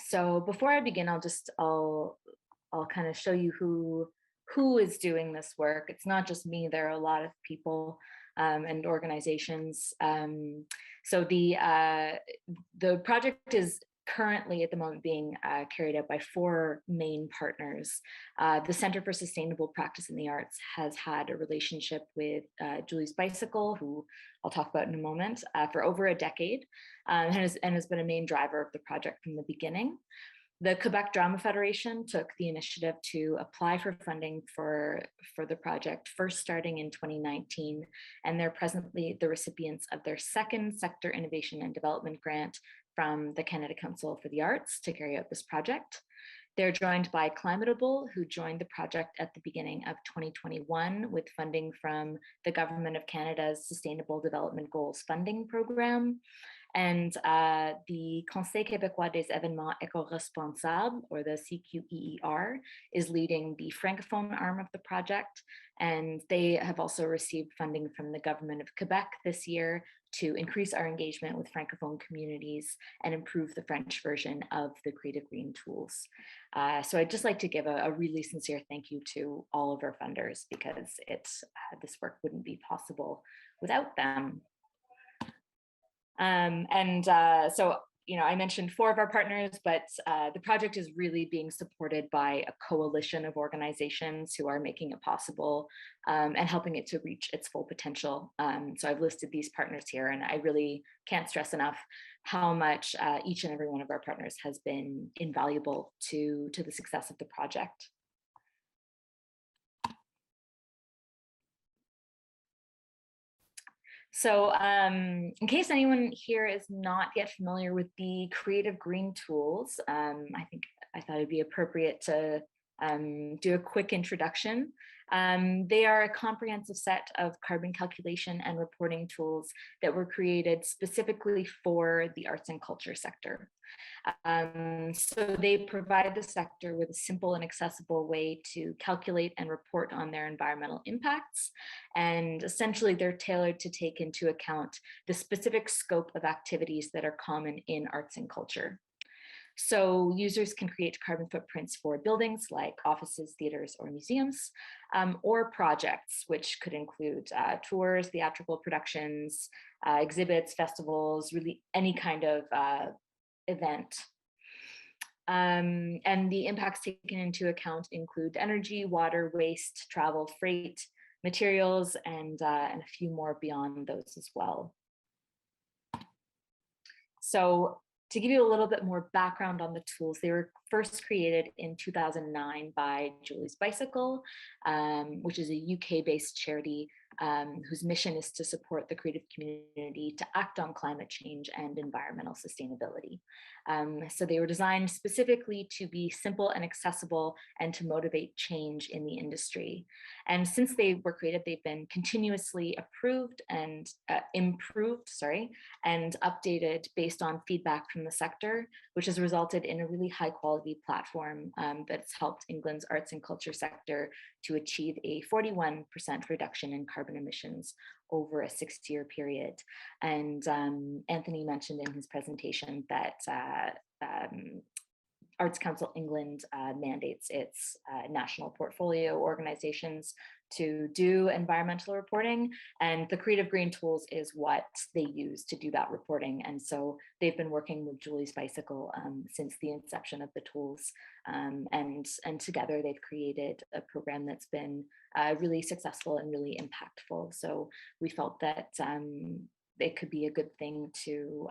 So before I begin, I'll kind of show you who is doing this work. It's not just me. There are a lot of people and organizations. So the project is currently at the moment being carried out by 4 main partners. The Center for Sustainable Practice in the Arts has had a relationship with Julie's Bicycle, who I'll talk about in a moment, for over a decade, and has been a main driver of the project from the beginning. The Quebec Drama Federation took the initiative to apply for funding for the project, first starting in 2019, and they're presently the recipients of their 2nd Sector Innovation and Development Grant from the Canada Council for the Arts to carry out this project. They're joined by Climatable, who joined the project at the beginning of 2021 with funding from the Government of Canada's Sustainable Development Goals funding program. And the Conseil québécois des événements éco-responsables, or the CQEER, is leading the Francophone arm of the project. And they have also received funding from the Government of Quebec this year to increase our engagement with Francophone communities and improve the French version of the Creative Green Tools. So I'd just like to give a really sincere thank you to all of our funders, because this work wouldn't be possible without them. So, I mentioned 4 of our partners, but the project is really being supported by a coalition of organizations who are making it possible and helping it to reach its full potential. So I've listed these partners here, and I really can't stress enough how much each and every one of our partners has been invaluable to the success of the project. So in case anyone here is not yet familiar with the Creative Green Tools, I thought it'd be appropriate to do a quick introduction. They are a comprehensive set of carbon calculation and reporting tools that were created specifically for the arts and culture sector. So they provide the sector with a simple and accessible way to calculate and report on their environmental impacts. And essentially they're tailored to take into account the specific scope of activities that are common in arts and culture. So users can create carbon footprints for buildings like offices, theaters, or museums, or projects, which could include tours, theatrical productions, exhibits, festivals, really any kind of event. And the impacts taken into account include energy, water, waste, travel, freight, materials, and a few more beyond those as well. So to give you a little bit more background on the tools, they were first created in 2009 by Julie's Bicycle, which is a UK-based charity whose mission is to support the creative community to act on climate change and environmental sustainability. So they were designed specifically to be simple and accessible and to motivate change in the industry. And since they were created, they've been continuously approved and improved, and updated based on feedback from the sector, which has resulted in a really high quality platform that's helped England's arts and culture sector to achieve a 41% reduction in carbon emissions over a 6-year period. And Anthony mentioned in his presentation that Arts Council England mandates its national portfolio organizations to do environmental reporting, and the Creative Green tools is what they use to do that reporting. And so they've been working with Julie's Bicycle since the inception of the tools, and together they've created a program that's been really successful and really impactful. So we felt that it could be a good thing to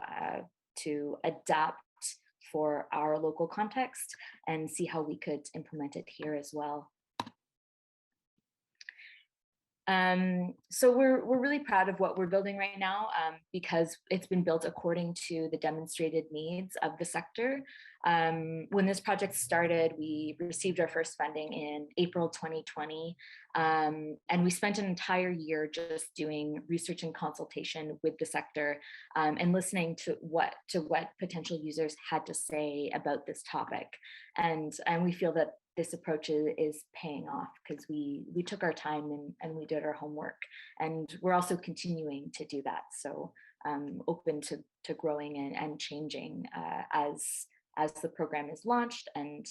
adapt for our local context and see how we could implement it here as well. So we're really proud of what we're building right now because it's been built according to the demonstrated needs of the sector. When this project started, we received our first funding in April 2020, and we spent an entire year just doing research and consultation with the sector and listening to what potential users had to say about this topic. And we feel that this approach is paying off because we took our time and we did our homework, and we're also continuing to do that. So open to growing and changing as the program is launched and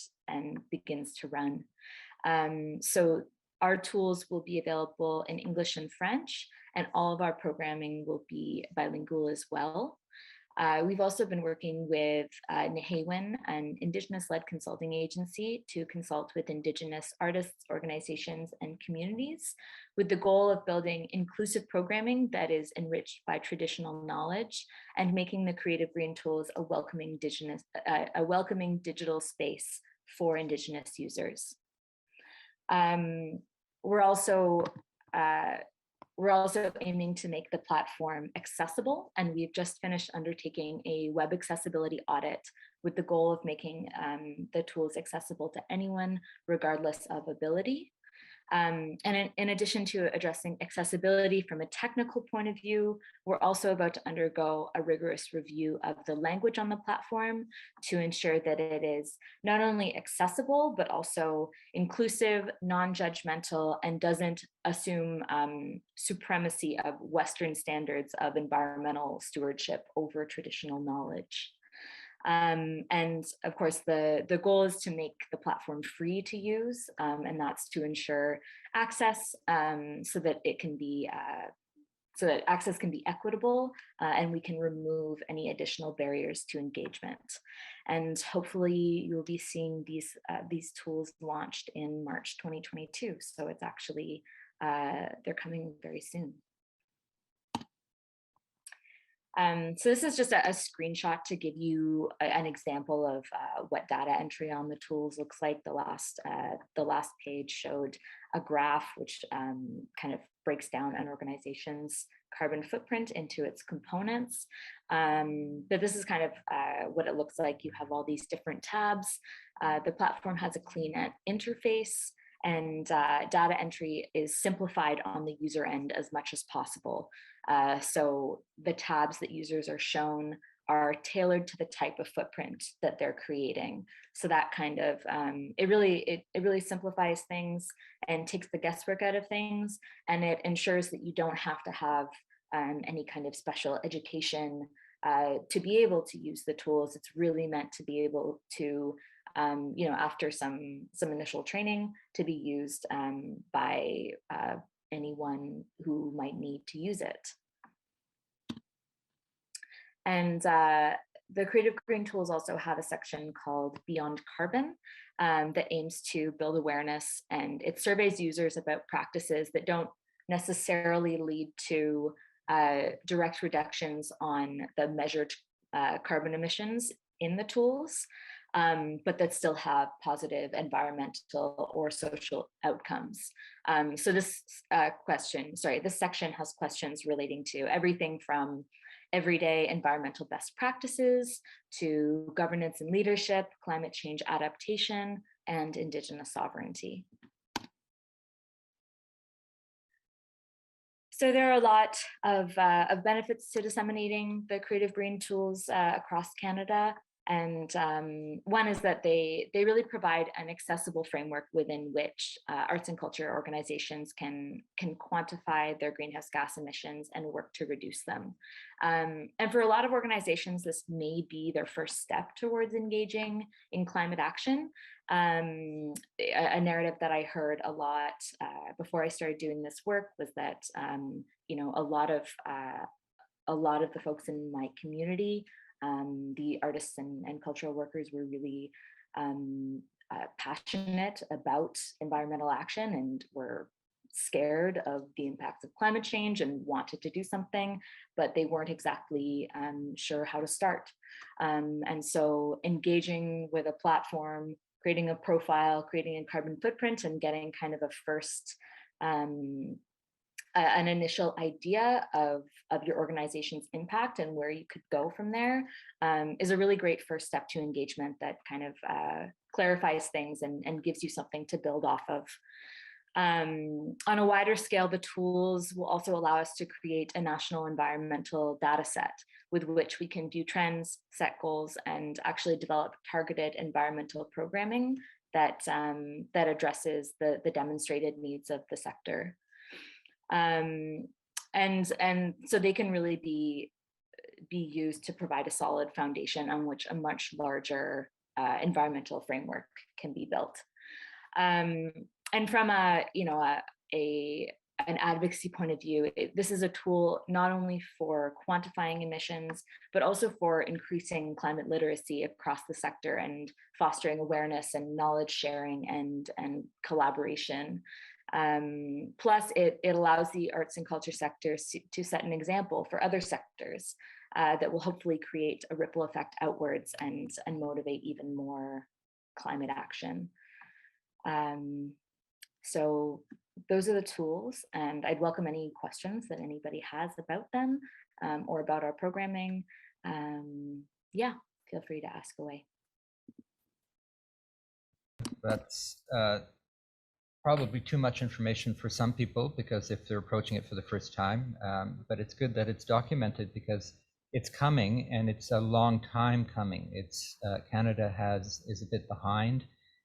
begins to run. So our tools will be available in English and French, and all of our programming will be bilingual as well. We've also been working with Nihewin, an Indigenous-led consulting agency, to consult with Indigenous artists, organizations, and communities with the goal of building inclusive programming that is enriched by traditional knowledge and making the Creative Green tools a welcoming digital space for Indigenous users. We're also aiming to make the platform accessible, and we've just finished undertaking a web accessibility audit with the goal of making the tools accessible to anyone, regardless of ability. And in addition to addressing accessibility from a technical point of view, we're also about to undergo a rigorous review of the language on the platform to ensure that it is not only accessible, but also inclusive, non-judgmental, and doesn't assume supremacy of Western standards of environmental stewardship over traditional knowledge. And of course, the goal is to make the platform free to use, and that's to ensure access so that it can be so that access can be equitable, and we can remove any additional barriers to engagement. And hopefully, you'll be seeing these tools launched in March 2022. So it's actually they're coming very soon. So this is just a screenshot to give you an example of what data entry on the tools looks like. The last page showed a graph which kind of breaks down an organization's carbon footprint into its components. But this is kind of what it looks like. You have all these different tabs. The platform has a clean interface, and data entry is simplified on the user end as much as possible. So the tabs that users are shown are tailored to the type of footprint that they're creating. So that kind of, it really simplifies things and takes the guesswork out of things. And it ensures that you don't have to have any kind of special education to be able to use the tools. It's really meant to be able to, after some initial training, to be used by anyone who might need to use it. And the Creative Green tools also have a section called Beyond Carbon that aims to build awareness, and it surveys users about practices that don't necessarily lead to direct reductions on the measured carbon emissions in the tools, but that still have positive environmental or social outcomes. So this this section has questions relating to everything from everyday environmental best practices to governance and leadership, climate change adaptation, and Indigenous sovereignty. So there are a lot of benefits to disseminating the Creative Green tools across Canada. And one is that they really provide an accessible framework within which arts and culture organizations can quantify their greenhouse gas emissions and work to reduce them. And for a lot of organizations, this may be their first step towards engaging in climate action. A narrative that I heard a lot before I started doing this work was that a lot of the folks in my community, the artists and cultural workers, were really passionate about environmental action and were scared of the impacts of climate change and wanted to do something, but they weren't exactly sure how to start. And so engaging with a platform, creating a profile, creating a carbon footprint, and getting kind of a first an initial idea of your organization's impact and where you could go from there is a really great first step to engagement that kind of clarifies things and gives you something to build off of. On a wider scale, the tools will also allow us to create a national environmental data set with which we can view trends, set goals, and actually develop targeted environmental programming that addresses the demonstrated needs of the sector. And so they can really be used to provide a solid foundation on which a much larger environmental framework can be built. And from an advocacy point of view, this is a tool not only for quantifying emissions, but also for increasing climate literacy across the sector and fostering awareness and knowledge sharing and collaboration. Plus, it allows the arts and culture sectors to set an example for other sectors that will hopefully create a ripple effect outwards and motivate even more climate action. So those are the tools, and I'd welcome any questions that anybody has about them or about our programming. Yeah, feel free to ask away. That's probably too much information for some people, because if they're approaching it for the first time, but it's good that it's documented because it's coming and it's a long time coming. It's Canada is a bit behind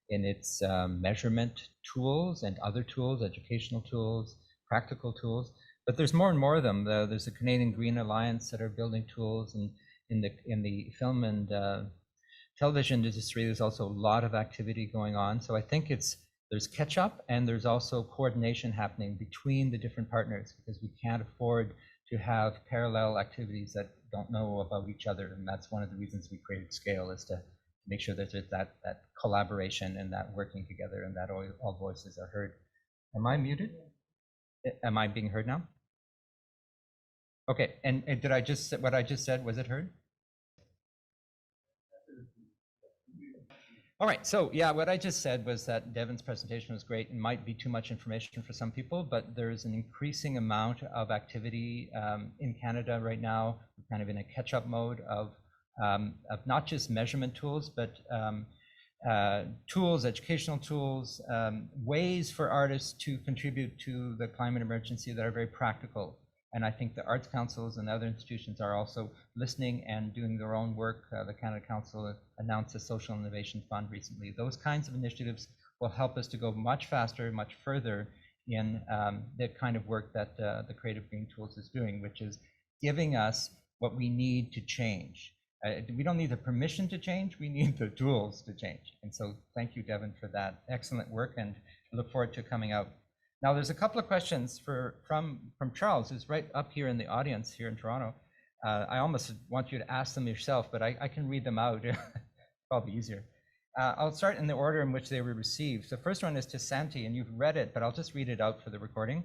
in its measurement tools and other tools, educational tools, practical tools, but there's more and more of them. There's the Canadian Green Alliance that are building tools, and in the film and television industry, there's also a lot of activity going on. So I think there's catch up and there's also coordination happening between the different partners, because we can't afford to have parallel activities that don't know about each other. And that's one of the reasons we created Scale, is to make sure that there's that collaboration and that working together and that all voices are heard. Am I muted? Am I being heard now? Okay, and did I just, what I just said, was it heard? All right, so yeah, what I just said was that Devin's presentation was great and might be too much information for some people, but there's an increasing amount of activity in Canada right now, kind of in a catch-up mode of not just measurement tools, but tools, educational tools, ways for artists to contribute to the climate emergency that are very practical. And I think the arts councils and other institutions are also listening and doing their own work. The Canada Council announced a social innovation fund recently. Those kinds of initiatives will help us to go much faster, much further in the kind of work that the Creative Green Tools is doing, which is giving us what we need to change. We don't need the permission to change, we need the tools to change. And so thank you, Devin, for that excellent work, and I look forward to coming out. Now, there's a couple of questions from Charles, who's right up here in the audience here in Toronto. I almost want you to ask them yourself, but I can read them out. Probably easier. I'll start in the order in which they were received. The first one is to Santi, and you've read it, but I'll just read it out for the recording.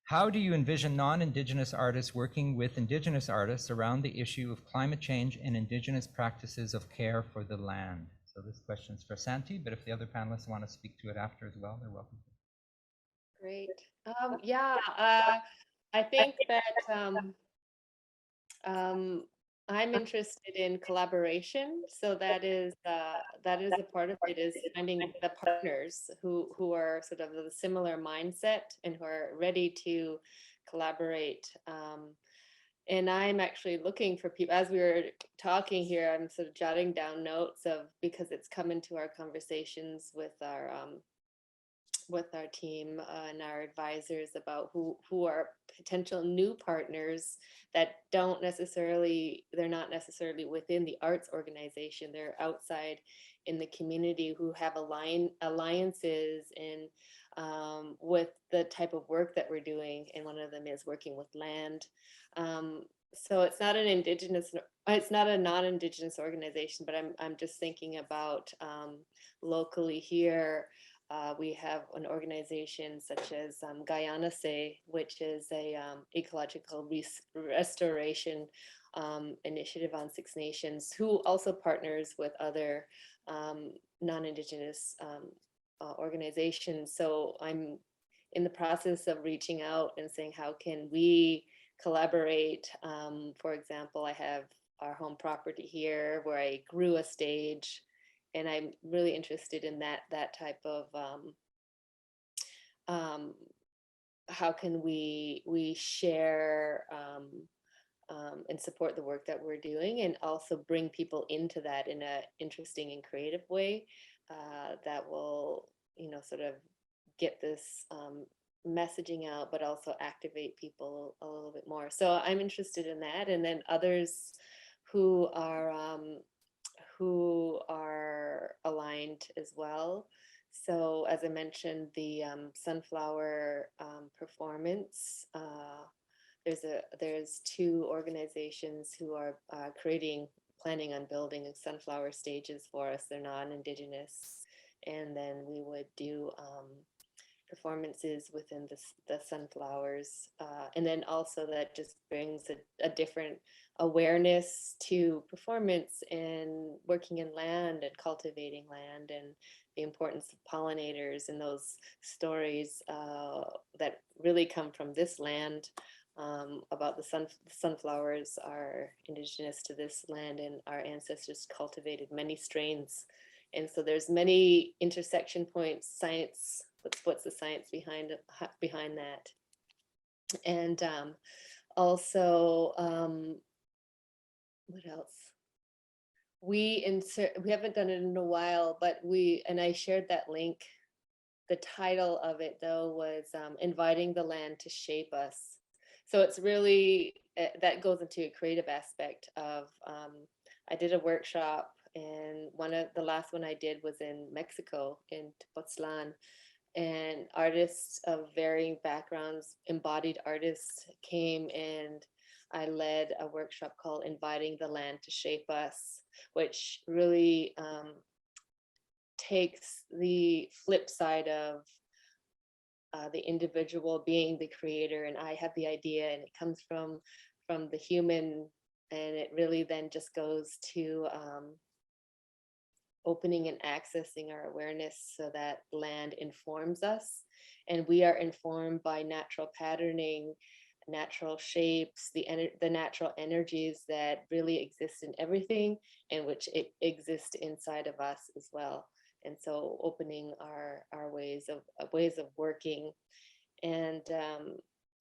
How do you envision non-Indigenous artists working with Indigenous artists around the issue of climate change and Indigenous practices of care for the land? So this question is for Santi, but if the other panelists want to speak to it after as well, they're welcome. Great. I think that I'm interested in collaboration. So that is a part of it, is finding the partners who are sort of the similar mindset and who are ready to collaborate. And I'm actually looking for people. As we were talking here, I'm sort of jotting down notes because it's come into our conversations with our team and our advisors about who are potential new partners that they're not necessarily within the arts organization. They're outside in the community who have alliances and with the type of work that we're doing. And one of them is working with land. So it's not a non-Indigenous organization, but I'm just thinking about locally here. We have an organization such as Guyana Say, which is a ecological restoration initiative on Six Nations, who also partners with other non-Indigenous organizations. So I'm in the process of reaching out and saying, how can we collaborate? For example, I have our home property here where I grew a stage, and I'm really interested in that type of how can we share and support the work that we're doing, and also bring people into that in an interesting and creative way that will, sort of get this messaging out, but also activate people a little bit more. So I'm interested in that. And then others who are aligned as well. So as I mentioned, the sunflower performance, there's two organizations who are planning on building sunflower stages for us. They're non-Indigenous, and then we would do performances within the sunflowers, and then also that just brings a different awareness to performance and working in land and cultivating land, and the importance of pollinators and those stories that really come from this land about the sunflowers are indigenous to this land, and our ancestors cultivated many strains. And so there's many intersection points, science, what's the science behind that? And also, what else? We haven't done it in a while, but I shared that link. The title of it though was Inviting the Land to Shape Us. So it's really, that goes into a creative aspect of, I did a workshop, and the last one I did was in Mexico, in Tepoztlan, and artists of varying backgrounds, embodied artists, came, and I led a workshop called Inviting the Land to Shape Us, which really takes the flip side of the individual being the creator, and I have the idea, and it comes from the human, and it really then just goes to opening and accessing our awareness so that land informs us, and we are informed by natural patterning, natural shapes, the natural energies that really exist in everything, and which exist inside of us as well. And so opening our ways of working. And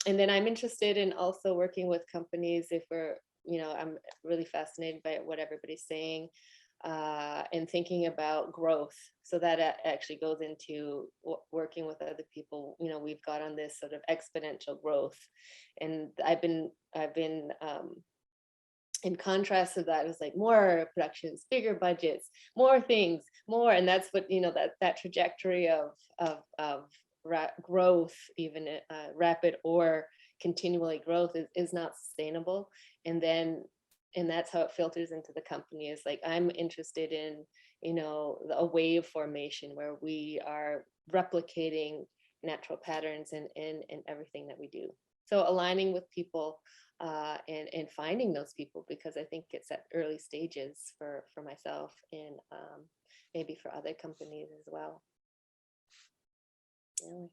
then I'm interested in also working with companies if we're, I'm really fascinated by what everybody's saying, and thinking about growth. So that actually goes into working with other people. We've got on this sort of exponential growth, and I've been in contrast to that, it was like more productions, bigger budgets, more things, more, and that's what that trajectory of growth, even rapid or continually growth, is not sustainable. And that's how it filters into the company. Is like, I'm interested in a wave formation where we are replicating natural patterns in everything that we do. So aligning with people and finding those people, because I think it's at early stages for myself and maybe for other companies as well. Yeah.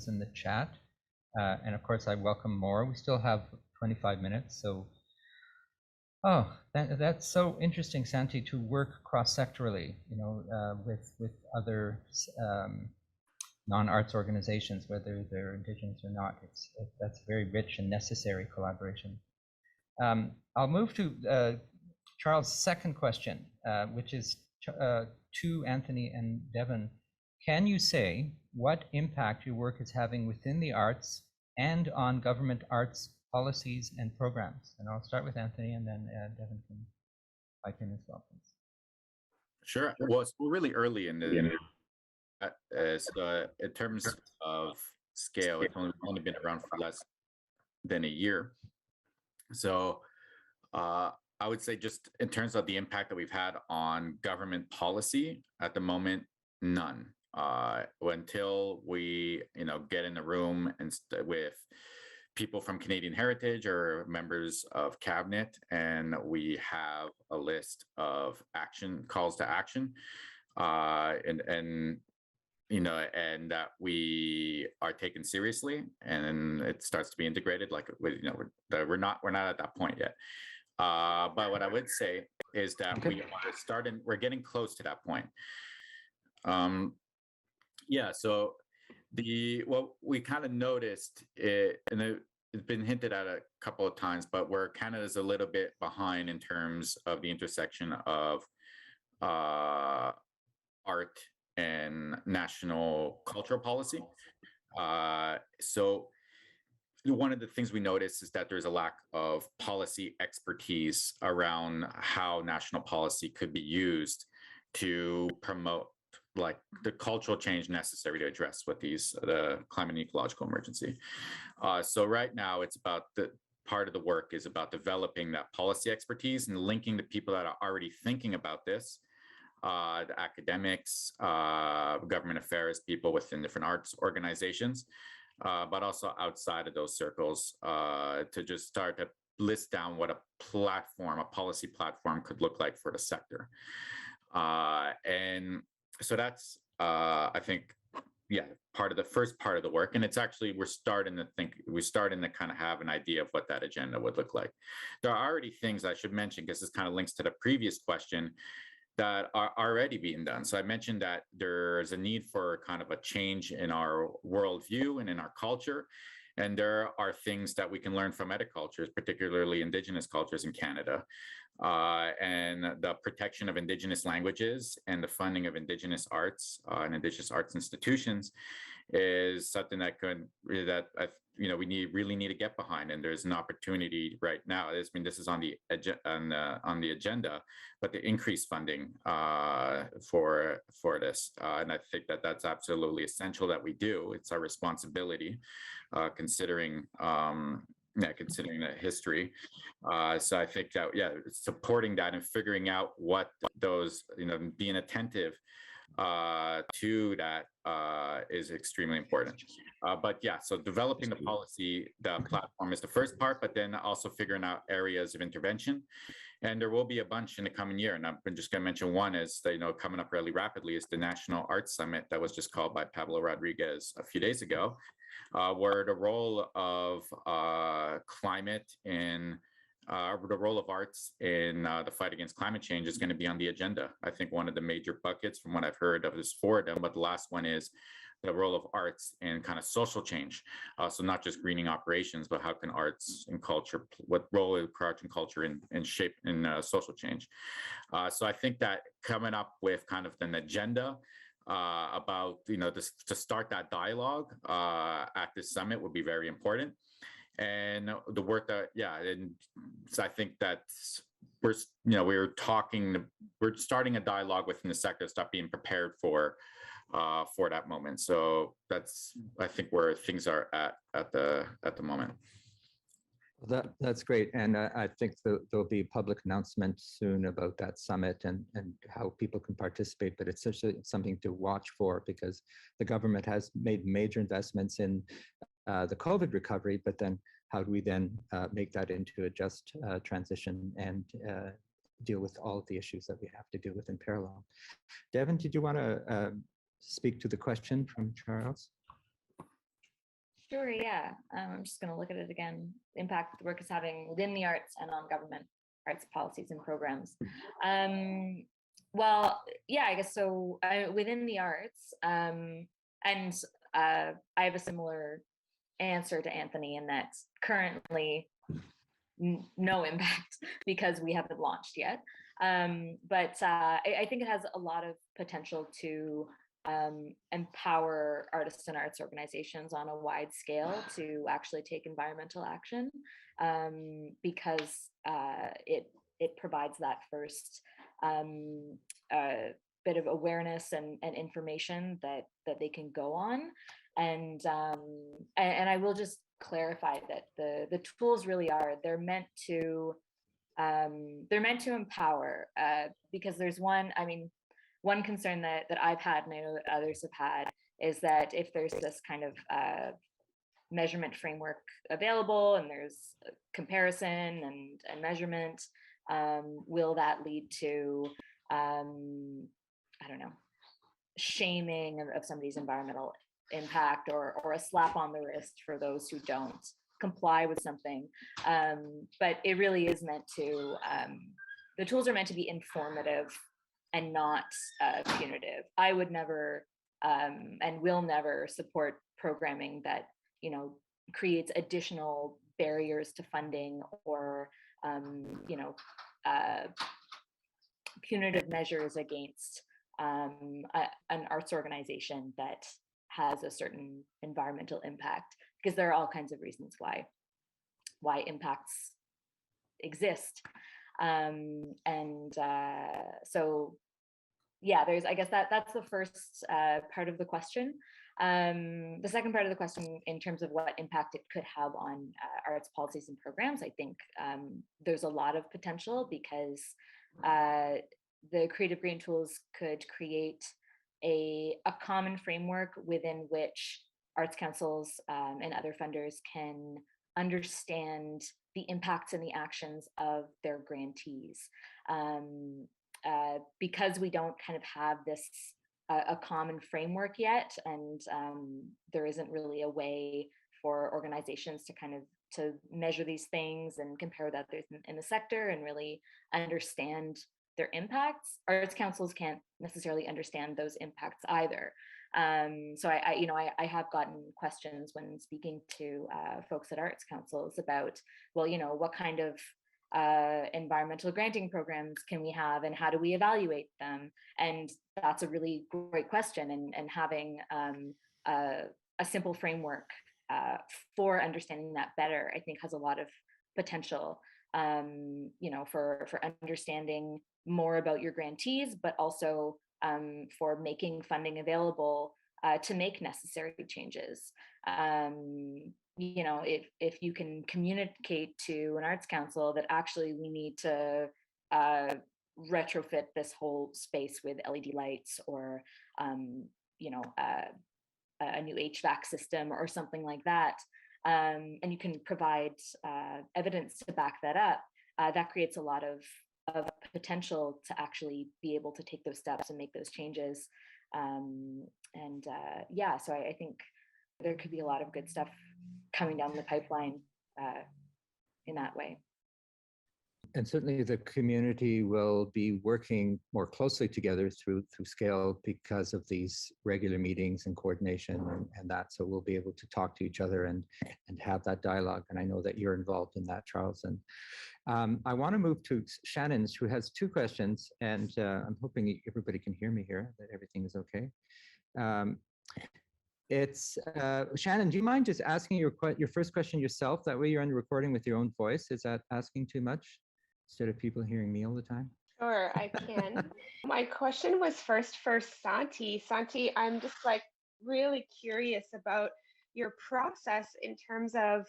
In the chat, and of course I welcome more. We still have 25 minutes, so that's so interesting, Santi, to work cross-sectorally, with other non-arts organizations, whether they're Indigenous or not. That's very rich and necessary collaboration. I'll move to Charles' second question, which is to Anthony and Devin. Can you say what impact your work is having within the arts and on government arts policies and programs? And I'll start with Anthony, and then Devin can pipe in as well, please. Sure. Well, it's really early in the so in terms of scale, it's only been around for less than a year. So I would say, just in terms of the impact that we've had on government policy at the moment, none. Until we get in the room and with people from Canadian Heritage or members of cabinet, and we have a list of calls to action, and that we are taken seriously, and it starts to be integrated. Like we're not at that point yet. But what I would say is that we're getting close to that point. So what we kind of noticed it, and it's been hinted at a couple of times, but where Canada's a little bit behind in terms of the intersection of art and national cultural policy. So one of the things we notice is that there's a lack of policy expertise around how national policy could be used to promote the cultural change necessary to address the climate and ecological emergency. So right now, it's about part of the work is about developing that policy expertise and linking the people that are already thinking about this, the academics, government affairs people within different arts organizations, but also outside of those circles, to just start to list down what a policy platform could look like for the sector. And so that's, I think, part of the first part of the work. And it's actually, we're starting to kind of have an idea of what that agenda would look like. There are already things I should mention, because this kind of links to the previous question, that are already being done. So I mentioned that there's a need for kind of a change in our worldview and in our culture. And there are things that we can learn from other cultures, particularly Indigenous cultures in Canada. And the protection of Indigenous languages and the funding of Indigenous arts and Indigenous arts institutions is something that we really need to get behind. And there's an opportunity right now. This is on the agenda, but the increased funding for this, and I think that that's absolutely essential that we do. It's our responsibility, considering the history. So I think that supporting that and figuring out what those, being attentive to that is extremely important. But yeah, so developing the policy, the platform is the first part, but then also figuring out areas of intervention. And there will be a bunch in the coming year. And I'm just going to mention one is that, coming up really rapidly is the National Arts Summit that was just called by Pablo Rodriguez a few days ago, where the role of climate in the role of arts in the fight against climate change is going to be on the agenda. I think one of the major buckets from what I've heard of is four of them, but the last one is the role of arts in kind of social change. So not just greening operations, but how can arts and culture, what role is arts and culture in shape in social change? So I think that coming up with kind of an agenda about, to start that dialogue at this summit would be very important. And the work that, and so I think that we're starting a dialogue within the sector to start being prepared for that moment. So that's, I think, where things are at the moment. That's great. And I think there'll be public announcements soon about that summit and how people can participate, but it's something to watch for because the government has made major investments in the COVID recovery, but then how do we then make that into a just transition and deal with all of the issues that we have to deal with in parallel? Devin, did you want to speak to the question from Charles? Sure, yeah. I'm just going to look at it again. The impact the work is having within the arts and on government arts policies and programs. Well, yeah, I guess so. Within the arts, and I have a similar answer to Anthony in that currently no impact because we haven't launched yet. But I think it has a lot of potential to empower artists and arts organizations on a wide scale to actually take environmental action, because it provides that first bit of awareness and information that they can go on. And I will just clarify that the tools really they're meant to empower, because there's one concern that I've had, and I know that others have had, is that if there's this kind of measurement framework available and there's comparison and measurement, will that lead to, I don't know, shaming of somebody's environmental impact or a slap on the wrist for those who don't comply with something? But it really is meant to, the tools are meant to be informative and not punitive. I would never and will never support programming that creates additional barriers to funding or punitive measures against an arts organization that has a certain environmental impact, because there are all kinds of reasons why impacts exist. So yeah, I guess that's the first part of the question. The second part of the question, in terms of what impact it could have on arts policies and programs, I think there's a lot of potential, because the Creative Green tools could create a common framework within which arts councils and other funders can understand the impacts and the actions of their grantees. Because we don't kind of have this a common framework yet, and there isn't really a way for organizations to kind of to measure these things and compare with others in the sector and really understand their impacts. Arts councils can't necessarily understand those impacts either. So I have gotten questions when speaking to folks at arts councils about, well, what kind of environmental granting programs can we have, and how do we evaluate them? And that's a really great question. And having a simple framework for understanding that better, I think, has a lot of potential. For understanding more about your grantees, but also for making funding available to make necessary changes. If you can communicate to an arts council that actually we need to retrofit this whole space with LED lights or, you know, a new HVAC system or something like that, and you can provide evidence to back that up, that creates a lot of potential to actually be able to take those steps and make those changes. Yeah, so I think there could be a lot of good stuff coming down the pipeline in that way. And certainly the community will be working more closely together through Scale because of these regular meetings and coordination and that. So we'll be able to talk to each other and have that dialogue. And I know that you're involved in that, Charles. And I want to move to Shannon, who has two questions. And I'm hoping everybody can hear me here, that everything is okay. Shannon, do you mind just asking your first question yourself? That way you're on the recording with your own voice. Is that asking too much? Instead of people hearing me all the time? Sure, I can. My question was first for Santi. Santi, I'm just like really curious about your process in terms of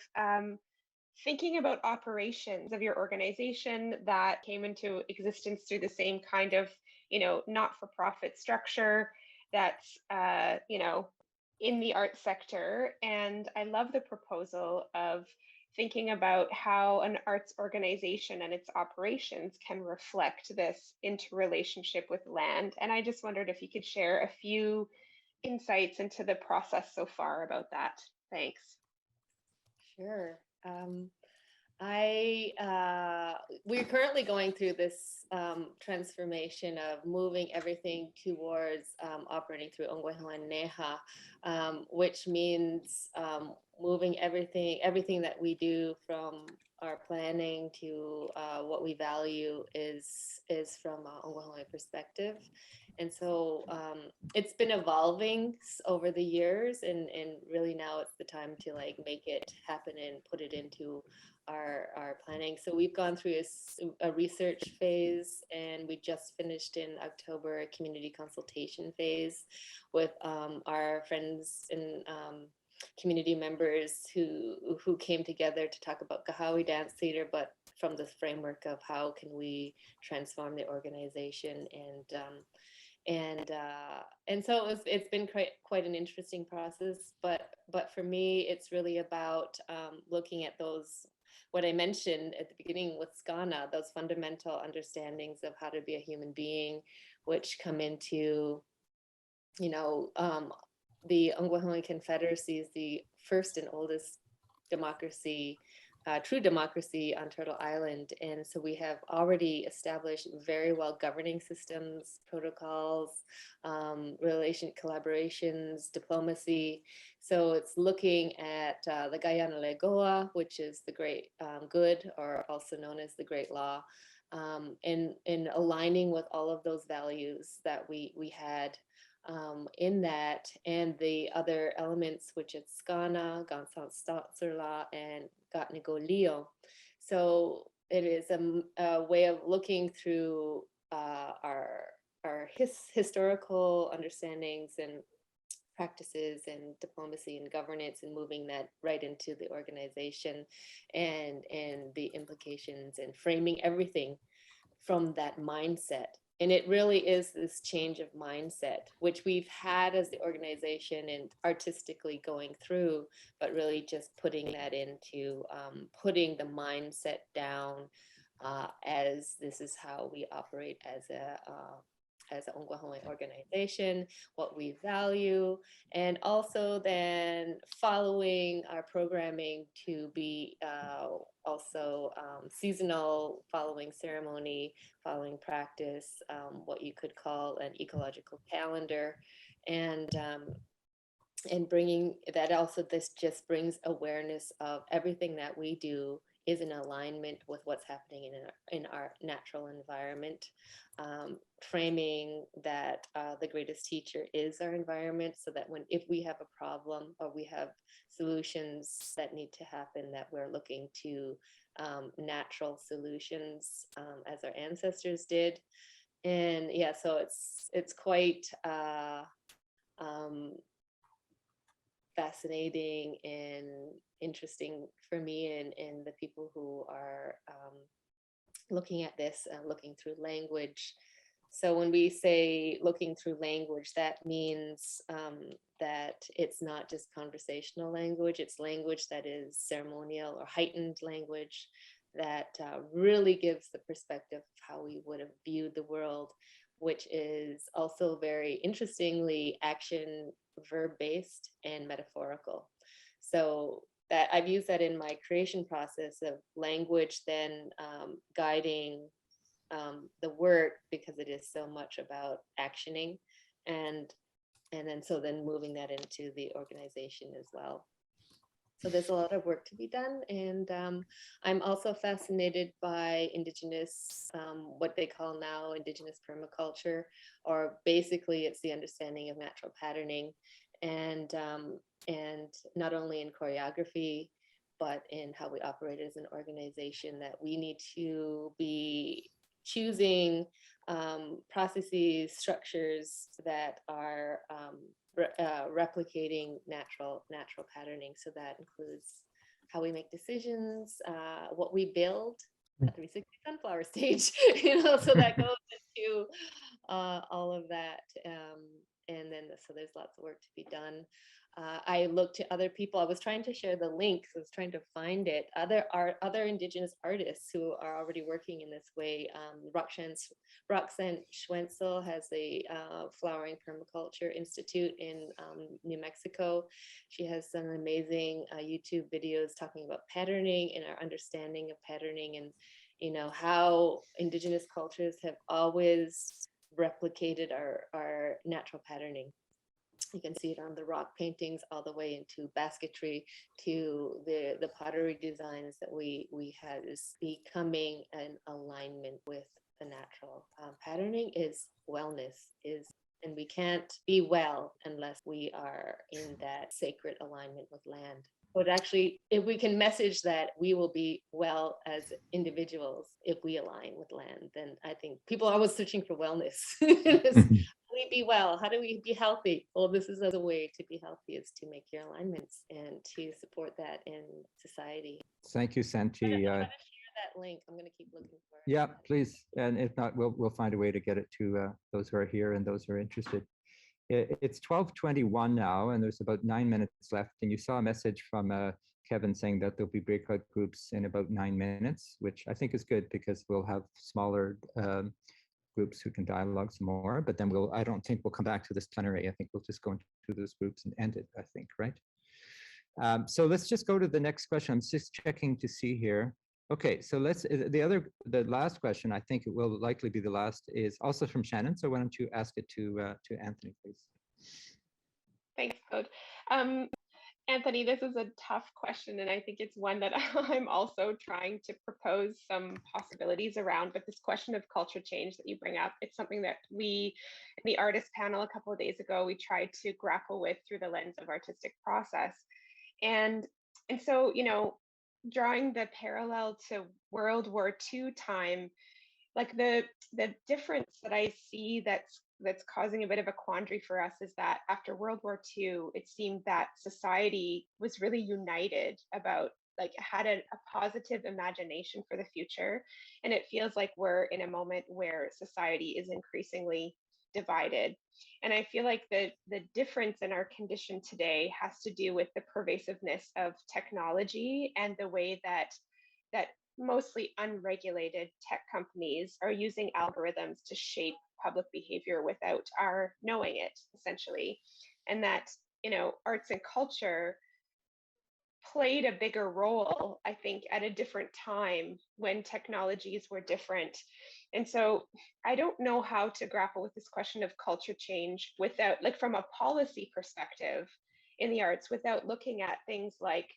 thinking about operations of your organization that came into existence through the same kind of, you know, not-for-profit structure that's, you know, in the art sector. And I love the proposal of thinking about how an arts organization and its operations can reflect this interrelationship with land. And I just wondered if you could share a few insights into the process so far about that. Thanks. Sure. We're currently going through this transformation of moving everything towards operating through Ongwehoan Neha, which means moving everything that we do from our planning to what we value is from Ongwehoan perspective. And so it's been evolving over the years, and really now it's the time to like make it happen and put it into our planning. So we've gone through a research phase, and we just finished in October a community consultation phase with our friends and community members who came together to talk about Gahawi Dance Theater, but from the framework of how can we transform the organization. And so it's been quite an interesting process, but for me, it's really about looking at those, what I mentioned at the beginning with Skana, those fundamental understandings of how to be a human being, which come into, you know, the Ongwehoan Confederacy is the first and oldest democracy, true democracy on Turtle Island. And so we have already established very well governing systems, protocols, collaborations, diplomacy. So it's looking at the Guyana Legoa, which is the great good, or also known as the Great Law, and aligning with all of those values that we had in that, and the other elements, which is Skana, Gansant Statsula, and Gatnigo. So it is a way of looking through our historical understandings and practices and diplomacy and governance, and moving that right into the organization and the implications, and framing everything from that mindset. And it really is this change of mindset, which we've had as the organization and artistically going through, but really just putting that into putting the mindset down as this is how we operate as an Ongwehoan organization, what we value, and also then following our programming to be also seasonal, following ceremony, following practice, what you could call an ecological calendar, and bringing that also, this just brings awareness of everything that we do is in alignment with what's happening in our natural environment, framing that the greatest teacher is our environment, so that if we have a problem or we have solutions that need to happen, that we're looking to natural solutions as our ancestors did. And yeah, so it's quite fascinating and interesting for me and the people who are looking at this, looking through language. So when we say looking through language, that means that it's not just conversational language, it's language that is ceremonial or heightened language that really gives the perspective of how we would have viewed the world, which is also very interestingly action verb-based and metaphorical. So that I've used that in my creation process of language, then guiding the work, because it is so much about actioning, and then moving that into the organization as well. So there's a lot of work to be done, and I'm also fascinated by Indigenous, what they call now Indigenous permaculture, or basically it's the understanding of natural patterning, and not only in choreography, but in how we operate as an organization, that we need to be choosing processes, structures that are replicating natural patterning. So that includes how we make decisions, what we build at the 360 sunflower stage, so that goes into all of that. And then, so there's lots of work to be done. I looked to other people. I was trying to share the links. I was trying to find it. Other Indigenous artists who are already working in this way. Roxanne Schwenzel has a Flowering Permaculture Institute in New Mexico. She has some amazing YouTube videos talking about patterning and our understanding of patterning, and how Indigenous cultures have always replicated our natural patterning. You can see it on the rock paintings all the way into basketry, to the pottery designs that we had. Is becoming an alignment with the natural. Patterning is wellness, and we can't be well unless we are in that sacred alignment with land. But actually, if we can message that we will be well as individuals if we align with land, then I think people are always searching for wellness. How do we be well? How do we be healthy? Well, this is a way to be healthy, is to make your alignments and to support that in society. Thank you, Santi. I'm gonna share that link. I'm gonna keep looking for it. Yeah, please. And if not, we'll find a way to get it to those who are here and those who are interested. It's 12:21 now, and there's about 9 minutes left. And you saw a message from Kevin saying that there'll be breakout groups in about 9 minutes, which I think is good, because we'll have smaller groups who can dialogue some more. But then I don't think we'll come back to this plenary. I think we'll just go into those groups and end it, I think, right? So let's just go to the next question. I'm just checking to see here. Okay, so the last question, I think it will likely be the last, is also from Shannon. So why don't you ask it to Anthony, please? Thanks, Claude. Anthony, this is a tough question, and I think it's one that I'm also trying to propose some possibilities around. But this question of culture change that you bring up, it's something that we, in the artist panel a couple of days ago, we tried to grapple with through the lens of artistic process. And so, drawing the parallel to World War II time, like the difference that I see that's causing a bit of a quandary for us is that after World War II, it seemed that society was really united about, like, had a positive imagination for the future. And it feels like we're in a moment where society is increasingly divided. And I feel like the difference in our condition today has to do with the pervasiveness of technology and the way that mostly unregulated tech companies are using algorithms to shape public behavior without our knowing it, essentially. And that, arts and culture played a bigger role, I think, at a different time when technologies were different. And so I don't know how to grapple with this question of culture change without, like, from a policy perspective in the arts, without looking at things like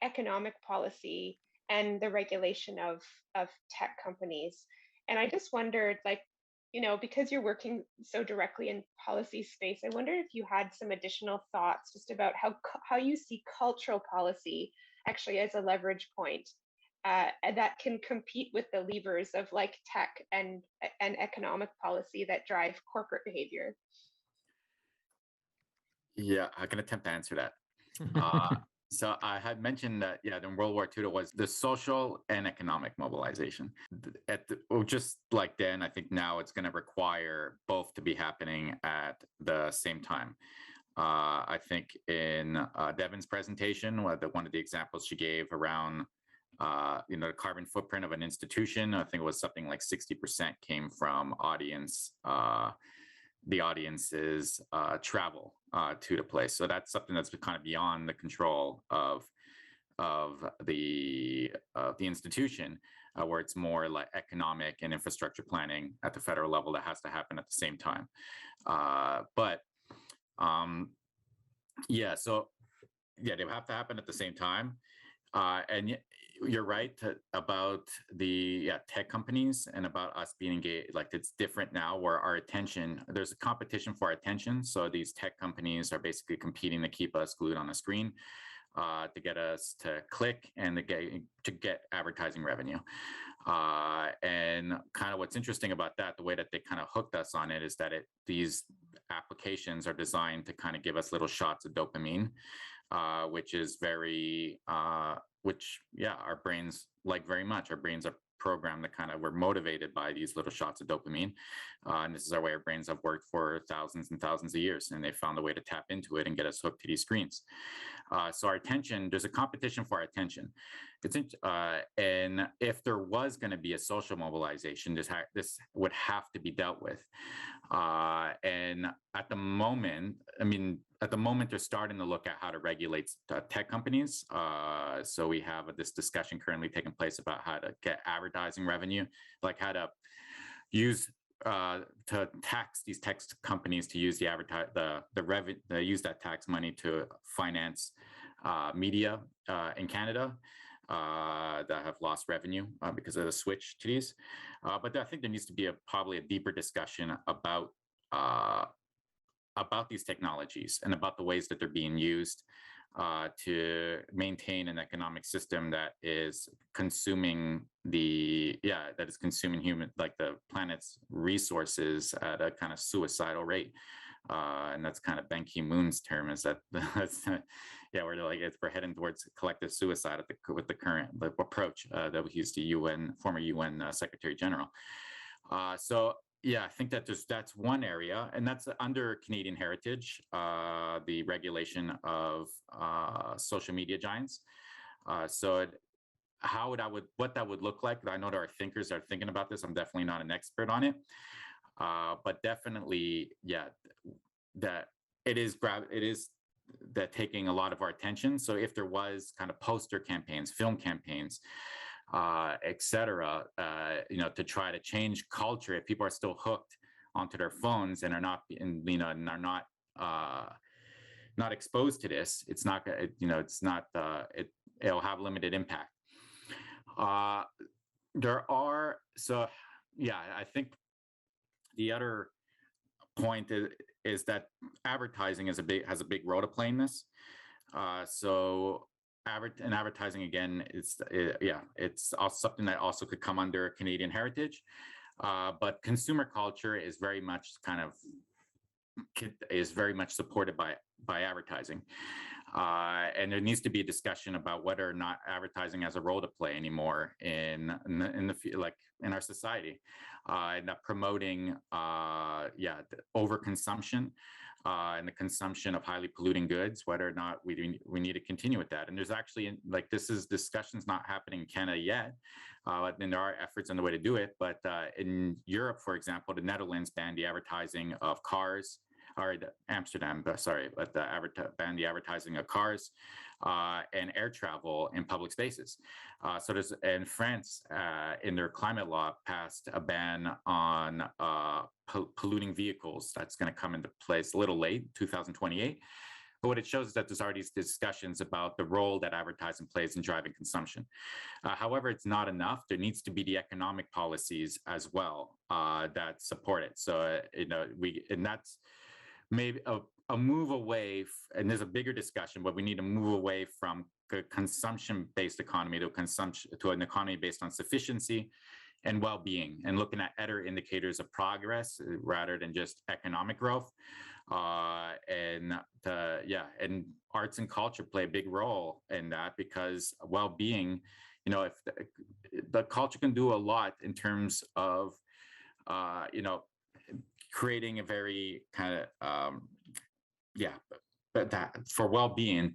economic policy and the regulation of tech companies. And I just wondered, like, because you're working so directly in policy space, I wonder if you had some additional thoughts just about how you see cultural policy actually as a leverage point that can compete with the levers of, like, tech and economic policy that drive corporate behavior. Yeah, I can attempt to answer that. So I had mentioned that, yeah, in World War II, it was the social and economic mobilization. Just like then, I think now it's going to require both to be happening at the same time. I think in Devin's presentation, one of the examples she gave around the carbon footprint of an institution, I think it was something like 60% came from the audience's travel to the place. So that's something that's kind of beyond the control of the institution, where it's more like economic and infrastructure planning at the federal level that has to happen at the same time. They have to happen at the same time. And you're right about the tech companies and about us being engaged. Like, it's different now where our attention, there's a competition for our attention. So these tech companies are basically competing to keep us glued on a screen, to get us to click and to get advertising revenue. And kind of what's interesting about that, the way that they kind of hooked us on it, is that these applications are designed to kind of give us little shots of dopamine, which is our brains like very much. Our brains are programmed to kind of, we're motivated by these little shots of dopamine. And this is our way our brains have worked for thousands and thousands of years, and they found a way to tap into it and get us hooked to these screens. So our attention, there's a competition for our attention. And if there was going to be a social mobilization, this would have to be dealt with. And at the moment, they're starting to look at how to regulate tech companies. So we have this discussion currently taking place about how to get advertising revenue, like how to use to tax these tech companies to use use that tax money to finance media in Canada that have lost revenue because of the switch to these. But I think there needs to be probably a deeper discussion about these technologies and about the ways that they're being used to maintain an economic system that is consuming human, like the planet's resources at a kind of suicidal rate. And that's kind of Ban Ki-moon's term, is that we're heading towards collective suicide with the current approach that we used to former UN Secretary General. I think that that's one area, and that's under Canadian heritage, the regulation of social media giants. What that would look like, I know there are thinkers that are thinking about this. I'm definitely not an expert on it, but definitely, that it is that taking a lot of our attention. So if there was kind of poster campaigns, film campaigns, et cetera, to try to change culture, if people are still hooked onto their phones and are not, not exposed to this, it'll have limited impact. I think the other point is that advertising has a big role to play in this. And advertising, again, it's also something that also could come under Canadian heritage, but consumer culture is very much supported by advertising, and there needs to be a discussion about whether or not advertising has a role to play anymore in our society, and promoting the overconsumption. And the consumption of highly polluting goods, whether or not we need to continue with that. And there's actually, discussions not happening in Canada yet, and there are efforts on the way to do it. But in Europe, for example, the Netherlands banned the advertising of cars, or Amsterdam, banned the advertising of cars and air travel in public spaces. And France, in their climate law, passed a ban on polluting vehicles. That's going to come into place a little late, 2028. But what it shows is that there's already discussions about the role that advertising plays in driving consumption. However, it's not enough. There needs to be the economic policies as well that support it. So, and that's maybe a move away, and there's a bigger discussion, but we need to move away from a consumption-based economy to an economy based on sufficiency and well-being, and looking at other indicators of progress rather than just economic growth. And arts and culture play a big role in that, because well-being, if the culture can do a lot in terms of, creating a very kind of, but that for well-being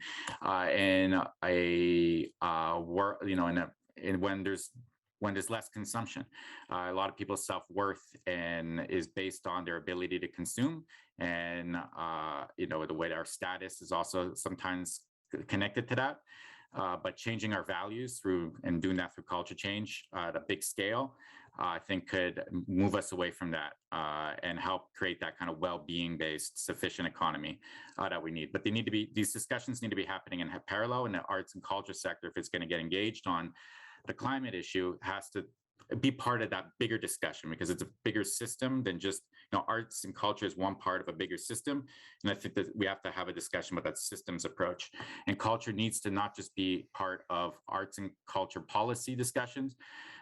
in a work, in when there's less consumption. A lot of people's self-worth is based on their ability to consume, and the way our status is also sometimes connected to that. But changing our values and doing that through culture change at a big scale, I think could move us away from that and help create that kind of well-being based sufficient economy that we need. But these discussions need to be happening in parallel in the arts and culture sector. If it's going to get engaged on the climate issue, has to be part of that bigger discussion, because it's a bigger system than just, arts and culture is one part of a bigger system. And I think that we have to have a discussion about that systems approach. And culture needs to not just be part of arts and culture policy discussions,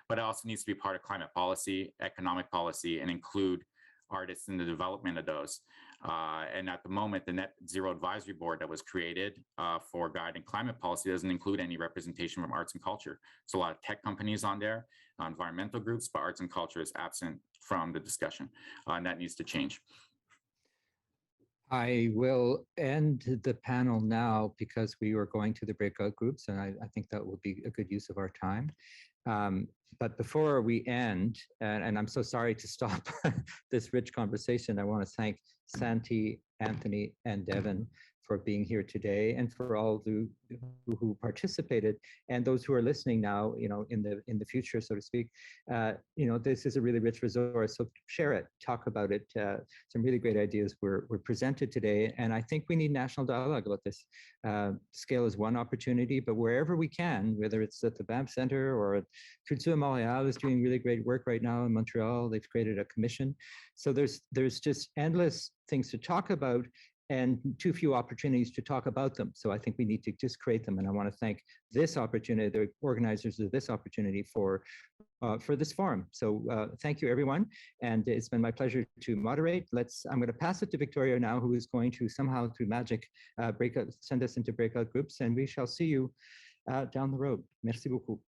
but it also needs to be part of climate policy, economic policy, and include artists in the development of those. And at the moment, the Net Zero Advisory Board that was created for guiding climate policy doesn't include any representation from arts and culture. So a lot of tech companies on there, environmental groups, but arts and culture is absent from the discussion, and that needs to change. I will end the panel now because we are going to the breakout groups, and I think that will be a good use of our time. But before we end, and I'm so sorry to stop this rich conversation, I want to thank Santi, Anthony, and Devin for being here today, and for all who participated, and those who are listening now, in the future, so to speak. This is a really rich resource, so share it, talk about it. Some really great ideas were presented today, and I think we need national dialogue about this. Scale is one opportunity, but wherever we can, whether it's at the Banff Center or at Culture Montréal is doing really great work right now in Montreal. They've created a commission. So there's just endless things to talk about, and too few opportunities to talk about them. So I think we need to just create them. And I want to thank this opportunity, the organizers of this opportunity for this forum. So thank you, everyone. And it's been my pleasure to moderate. I'm going to pass it to Victoria now, who is going to somehow, through magic, send us into breakout groups. And we shall see you down the road. Merci beaucoup.